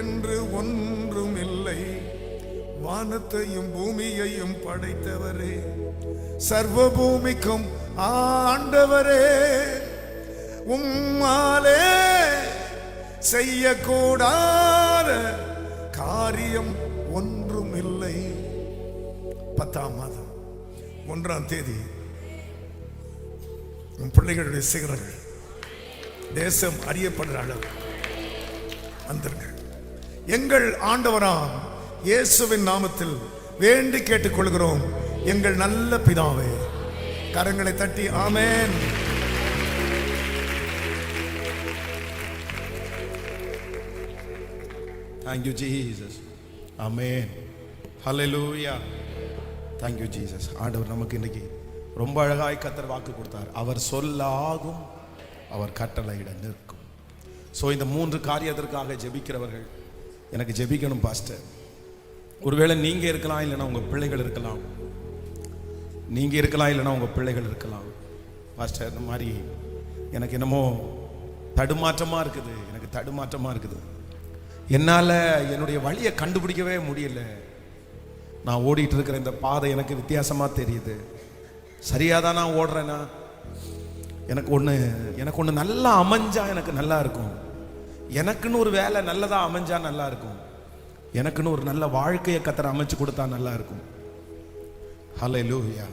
என்று ஒன்றுமில்லை. வானத்தையும் பூமியையும் படைத்தவரே, சர்வ பூமிக்கும் ஆண்டவரே, உம்மாலே செய்யக்கூடாத காரியம் ஒன்றுமில்லை. 10ஆம் மாதம் 1ஆம் தேதி உன் பிள்ளைகளுடைய சிகரங்கள் தேசம் அறியப்படுற அளவு வந்துருங்க. எங்கள் ஆண்டவராம் இயேசுவின் நாமத்தில் வேண்டி கேட்டுக்கொள்கிறோம், எங்கள் நல்ல பிதாவே. கரங்களை தட்டி ஆமென். Thank you Jesus. Amen. Hallelujah. Thank you Jesus. ஆண்டவர் நமக்கு இன்னைக்கு ரொம்ப அழகாய் கர்த்தர் வாக்கு கொடுத்தார். அவர் சொல்லாகும், அவர் கட்டளையிட நிற்கும். ஸோ இந்த 3 காரியத்திற்காக ஜெபிக்கிறவர்கள் எனக்கு ஜெபிக்கணும் பாஸ்டர். ஒருவேளை நீங்க இருக்கலாம், இல்லைன்னா உங்க பிள்ளைகள் இருக்கலாம். நீங்க இருக்கலாம், இல்லைன்னா உங்க பிள்ளைகள் இருக்கலாம். பாஸ்டர், இந்த மாதிரி எனக்கு என்னமோ தடுமாற்றமா இருக்குது, எனக்கு தடுமாற்றமா இருக்குது. என்னால் என்னுடைய வழியை கண்டுபிடிக்கவே முடியல. நான் ஓடிட்டு இருக்கிற இந்த பாதை எனக்கு வித்தியாசமாக தெரியுது. சரியாக தான் நான் ஓடுறேன்னா? எனக்கு ஒன்று நல்லா அமைஞ்சா எனக்கு நல்லா இருக்கும். எனக்குன்னு ஒரு வேலை நல்லதாக அமைஞ்சா நல்லா இருக்கும். எனக்குன்னு ஒரு நல்ல வாழ்க்கையை கர்த்தர் அமைச்சு கொடுத்தா நல்லா இருக்கும். ஹல்லேலூயா.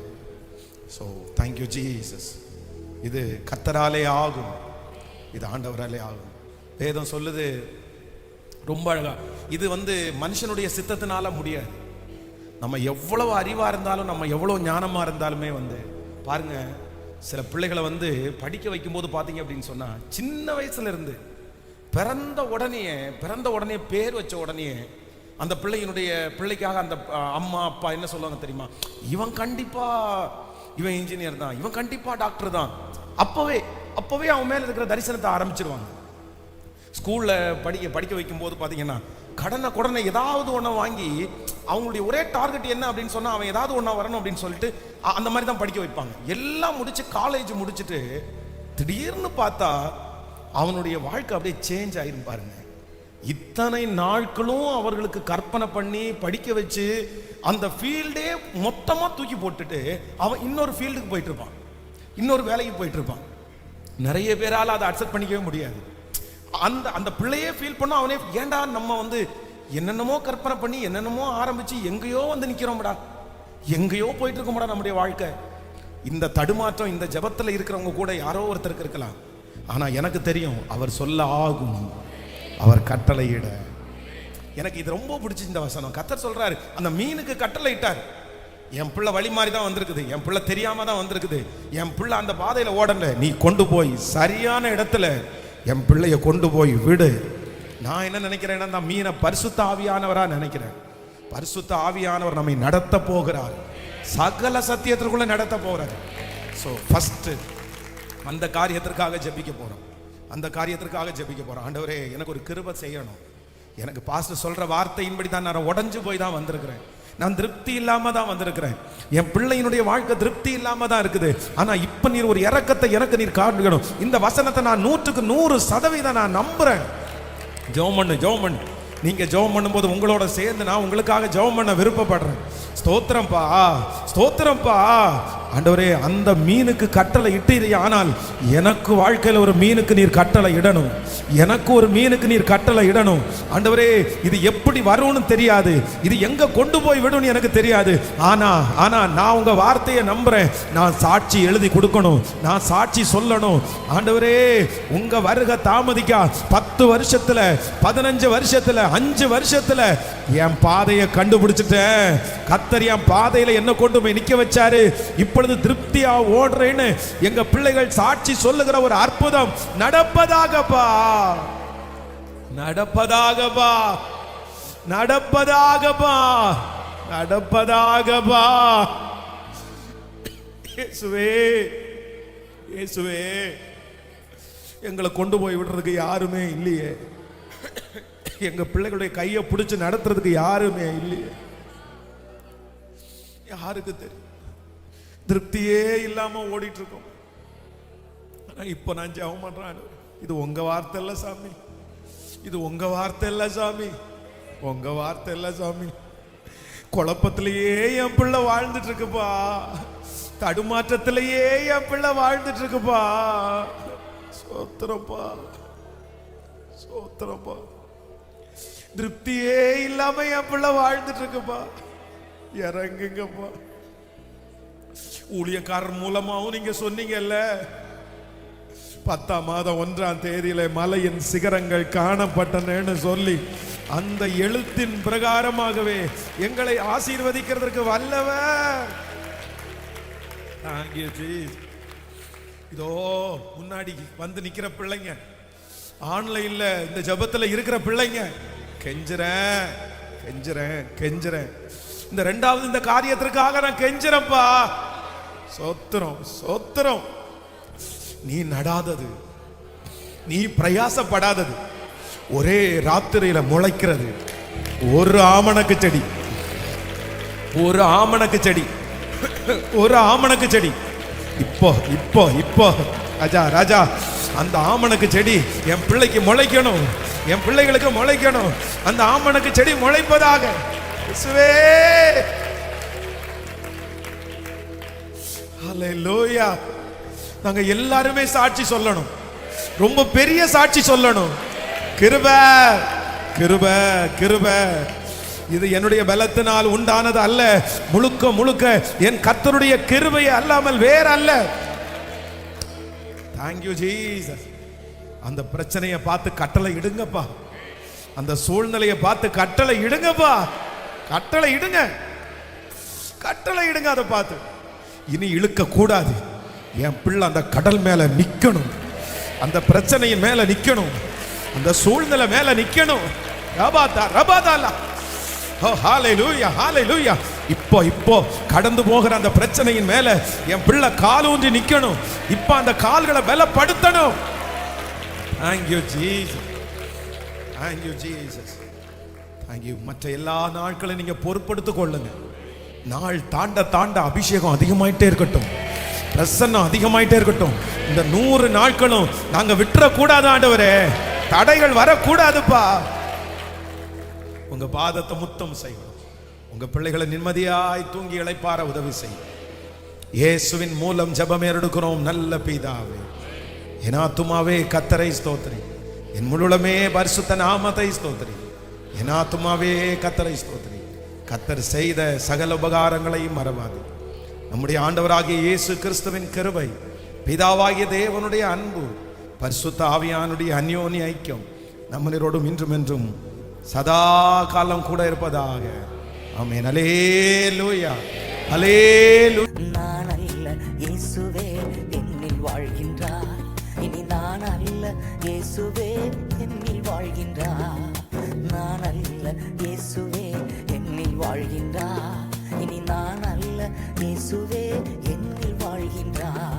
So thank you Jesus. இது கர்த்தராலே ஆகும், இது ஆண்டவராலே ஆகும். வேதம் சொல்லுது ரொம்ப அழகா. இது மனுஷனுடைய சித்தத்தினால முடியாது. நம்ம எவ்வளவு அறிவா இருந்தாலும், நம்ம எவ்வளவு ஞானமா இருந்தாலுமே பாருங்க, சில பிள்ளைகளை படிக்க வைக்கும்போது பார்த்தீங்க அப்படின்னு சொன்னா, சின்ன வயசுல இருந்து பிறந்த உடனே பேர் வச்ச உடனே அந்த பிள்ளைக்காக அந்த அம்மா அப்பா என்ன சொல்லுவாங்க தெரியுமா? இவன் இன்ஜினியர் தான், இவன் கண்டிப்பா டாக்டர் தான். அப்பவே அவன் மேல இருக்கிற தரிசனத்தை ஆரம்பிச்சிருவாங்க. ஸ்கூல்ல படிக்க வைக்கும் போது பாத்தீங்கன்னா, கடனை ஏதாவது ஒண்ண வாங்கி அவங்களுடைய ஒரே டார்கெட் என்ன அப்படின்னு சொன்னா, அவன் ஏதாவது ஒண்ணா வரணும் அப்படின்னு சொல்லிட்டு அந்த மாதிரி தான் படிக்க வைப்பாங்க. எல்லாம் முடிச்சு காலேஜ் முடிச்சுட்டு திடீர்னு பார்த்தா அவனுடைய வாழ்க்கை அப்படியே சேஞ்ச் ஆயிரும் பாருங்க. இத்தனை நாட்களும் அவர்களுக்கு கற்பனை பண்ணி படிக்க வச்சு அந்த ஃபீல்டே மொத்தமா தூக்கி போட்டுட்டு அவன் இன்னொரு ஃபீல்டுக்கு போயிட்டு இருப்பான், இன்னொரு வேலைக்கு போயிட்டு இருப்பான். நிறைய பேரால் அதை அக்செப்ட் பண்ணிக்கவே முடியாது. அந்த அந்த பிள்ளையே ஃபீல் பண்ண அவனே, ஏண்டா நம்ம வந்து என்னென்னமோ கற்பனை பண்ணி என்னென்னமோ ஆரம்பிச்சு எங்கேயோ வந்து நிக்கிறோம்டா, எங்கேயோ போயிட்டு இருக்கோம்டா நம்முடைய வாழ்க்கை. இந்த தடுமாற்றம் இந்த ஜபத்தில் இருக்கிறவங்க கூட யாரோ ஒருத்தருக்கு இருக்கலாம். ஆனா எனக்கு தெரியும், அவர் சொல்ல ஆகும், அவர் கட்டளையிட. எனக்கு இது ரொம்ப பிடிச்சி இந்த வசனம். கர்த்தர் சொல்றாரு, அந்த மீனுக்கு கட்டளை இட்டார். என் பிள்ளை வழி மாறி தான் வந்திருக்குது, என் பிள்ளை தெரியாம தான் வந்திருக்குது, என் பிள்ளை அந்த பாதையில ஓடல, நீ கொண்டு போய் சரியான இடத்துல என் பிள்ளைய கொண்டு போய் விடு. நான் என்ன நினைக்கிறேன்னா, அந்த மீனை பரிசுத்த ஆவியானவரா நினைக்கிறேன். பரிசுத்த ஆவியானவர் நம்மை நடத்த போகிறார், சகல சத்தியத்திற்குள்ள நடத்த போறாரு. ஸோ ஃபர்ஸ்ட் அந்த காரியத்திற்காக ஜெபிக்க போறோம், அந்த காரியத்திற்காக ஜெபிக்க போறோம். ஆண்டவரே, எனக்கு ஒரு கிருபை செய்யணும். எனக்கு பாஸ்டர் சொல்ற வார்த்தையின்படி தான் நான் உடைஞ்சு போய் தான் வந்திருக்கிறேன், நான் திருப்தி இல்லாம தான் வந்திருக்கிறேன், என் பிள்ளையினுடைய வாழ்க்கை திருப்தி இல்லாம தான் இருக்குது. ஆனா இப்ப நீர் ஒரு இரக்கத்தை எனக்கு நீர் காட்டணும். இந்த வசனத்தை நான் 100% நான் நம்புறேன். ஜெபம் பண்ணு, ஜெபம் பண்ணு. நீங்க ஜெபம் பண்ணும்போது உங்களோட சேர்ந்து நான் உங்களுக்காக ஜெபம் பண்ண விருப்பப்படுறேன். ஸ்தோத்திரம்பா, ஸ்தோத்திரம்பா. ஆண்டவரே, அந்த மீனுக்கு கட்டளை இட்டீரே, ஆனால் எனக்கு வாழ்க்கையில் ஒரு மீனுக்கு நீர் கட்டளை இடணும், எனக்கு ஒரு மீனுக்கு நீர் கட்டளை இடணும். ஆண்டவரே, இது எப்படி வரும்னு தெரியாது, இது எங்க கொண்டு போய் விடும்னு எனக்கு தெரியாது. ஆனா நான் உங்க வார்த்தையை நம்புறேன். நான் சாட்சி எழுதி கொடுக்கணும், நான் சாட்சி சொல்லணும். ஆண்டவரே, உங்க வருகை தாமதிக்கா 10 வருஷத்துல 15 வருஷத்துல 5 வருஷத்துல என் பாதையை கண்டுபிடிச்சிட்டேன். கர்த்தர் என் பாதையில என்ன கொண்டு போய் நிக்க வச்சாரு. இப்பொழுது திருப்தியா ஓடுறேன்னு எங்க பிள்ளைகள் சாட்சி சொல்லுகிற ஒரு அற்புதம் நடப்பதாகப்பா, நடப்பதாகப்பா, நடப்பதாகப்பா, நடப்பதாகப்பா. இயேசுவே, இயேசுவே, எங்களை கொண்டு போய் விடுறதுக்கு யாருமே இல்லையே, எங்க பிள்ளைகளுடைய கையை பிடிச்சு நடத்துறதுக்கு யாருமே இல்லையே. யாருக்கு தெரியும்? திருப்தியே இல்லாம ஓடிட்டு இருக்கோம். இப்ப நான் ஜெபம் பண்றேன், இது உங்க வார்த்தை இல்ல சாமி, இது உங்க வார்த்தை இல்ல சாமி, உங்க வார்த்தை இல்ல சாமி. குழப்பத்திலேயே என் பிள்ளை வாழ்ந்துட்டு இருக்குப்பா, தடுமாற்றத்திலேயே என் பிள்ளை வாழ்ந்துட்டு இருக்குப்பா. சோத்திரப்பா, சோத்திரப்பா. திருப்தியே இல்லாம என் பிள்ளை வாழ்ந்துட்டு இருக்குப்பா, இறங்குங்கப்பா. ஊழியக்காரர் மூலமாவும் நீங்க சொன்னீங்கல்ல, 10ஆம் மாதம் 1ஆம் தேதியில மலையின் சிகரங்கள் காணப்பட்டனன்னு சொல்லி, அந்த எழுத்தின் பிரகாரமாகவே எங்களை ஆசீர்வதிக்கிறதுக்கு வல்லவர். இதோ முன்னாடி வந்து நிக்கிற பிள்ளைங்க, ஆன்லைன்ல இந்த ஜபத்துல இருக்கிற பிள்ளைங்க, கெஞ்சுறேன் கெஞ்சுறேன் கெஞ்சுறேன். இந்த 2வது இந்த காரியத்திற்காக நான் கெஞ்சுறேன்ப்பா. சோத்திரம், சோத்திரம். நீ நடாதது, நீ பிரயாசப்படாதது, ஒரே ராத்திரியில முளைக்கிறது ஒரு ஆமணக்கு செடி, ஒரு ஆமணக்கு செடி, ஒரு ஆமணக்கு செடி. இப்போ இப்போ இப்போ ராஜா, ராஜா, அந்த ஆமணக்கு செடி என் பிள்ளைக்கு முளைக்கணும், என் பிள்ளைகளுக்கு முளைக்கணும். அந்த ஆமணக்கு செடி முளைப்பதாக. இயேசுவே, ஹல்லேலூயா. நாங்க எல்லாருமே சாட்சி சொல்லணும், ரொம்ப பெரிய சாட்சி சொல்லணும். கிருபை, கிருபை, கிருபை. இது என்னுடைய பலத்தினால் உண்டானது அல்ல, முழுக்க முழுக்க என் கர்த்தருடைய கிருபை அல்லாமல் வேற அல்ல. Thank you Jesus. அந்த பிரச்சனையை பார்த்து கட்டளை இடுங்கப்பா, அந்த சூழ்நிலையை பார்த்து கட்டளை இடுங்கப்பா, கட்டளை இடுங்க, கட்டளை இடுங்க. அதை பார்த்து இனி இழுக்க கூடாது. என் பிள்ளை அந்த கடல் மேல நிக்கணும், அந்த பிரச்சனையின் மேல நிக்கணும், அந்த சூழ்நிலை மேல நிக்கணும். ரபாதா ரபாதாலா. ஓ ஹalleluya, ஹalleluya. இப்போ இப்போ கடந்து போகிற அந்த பிரச்சனையின் மேல என் பிள்ளை கால் ஊன்றி நிக்கணும். இப்போ அந்த கால்களை பலப்படுத்தணும். Thank you Jesus. Thank you Jesus. Thank you. மற்ற எல்லா நாட்களையும் நீங்க பொறுப்படுத்திக் கொள்ளுங்க. நாள் தாண்ட தாண்ட அபிஷேகம் அதிகமாயிட்டே இருக்கட்டும், பிரசன்னம் அதிகமாயிட்டே இருக்கட்டும். இந்த 100 நாட்களும் நாங்க விட்டுறக்கூடாது ஆண்டவரே, தடைகள் வரக்கூடாதுப்பா. உங்க பாதத்தை முத்தம் செய்யணும். உங்க பிள்ளைகளை நிம்மதியாய் தூங்கி இளைப்பார உதவி செய்யும். இயேசுவின் மூலம் ஜெபம் எடுக்கிறோம் நல்ல பிதாவே. என் ஆத்துமாவே கர்த்தரை ஸ்தோத்திரி, என் முழுமே பரிசுத்த நாமத்தை ஸ்தோத்திரி. என் ஆத்துமாவே கர்த்தரை ஸ்தோத்திரி. கர்த்தர் செய்த சகல உபகாரங்களையும் மறவாது. நம்முடைய ஆண்டவராகிய இயேசு கிறிஸ்துவின் கிருபை, பிதாவாகிய தேவனுடைய அன்பு, பரிசுத்த ஆவியானுடைய அந்யோன்ய ஐக்கியம் நம்மளோடும் இன்றும் என்றும் சதா காலம் கூட இருப்பதாக. ஆமென். அல்லேலூயா, அல்லேலூயா. நான் அல்ல இயேசுவே என்னில் வாழ்கின்றார். இனி நான் அல்ல இயேசுவே என்னில் வாழ்கின்றார். நான் அல்ல இயேசுவே என்னில் வாழ்கின்றார். இனி நான் அல்ல இயேசுவே என்னில் வாழ்கின்றார்.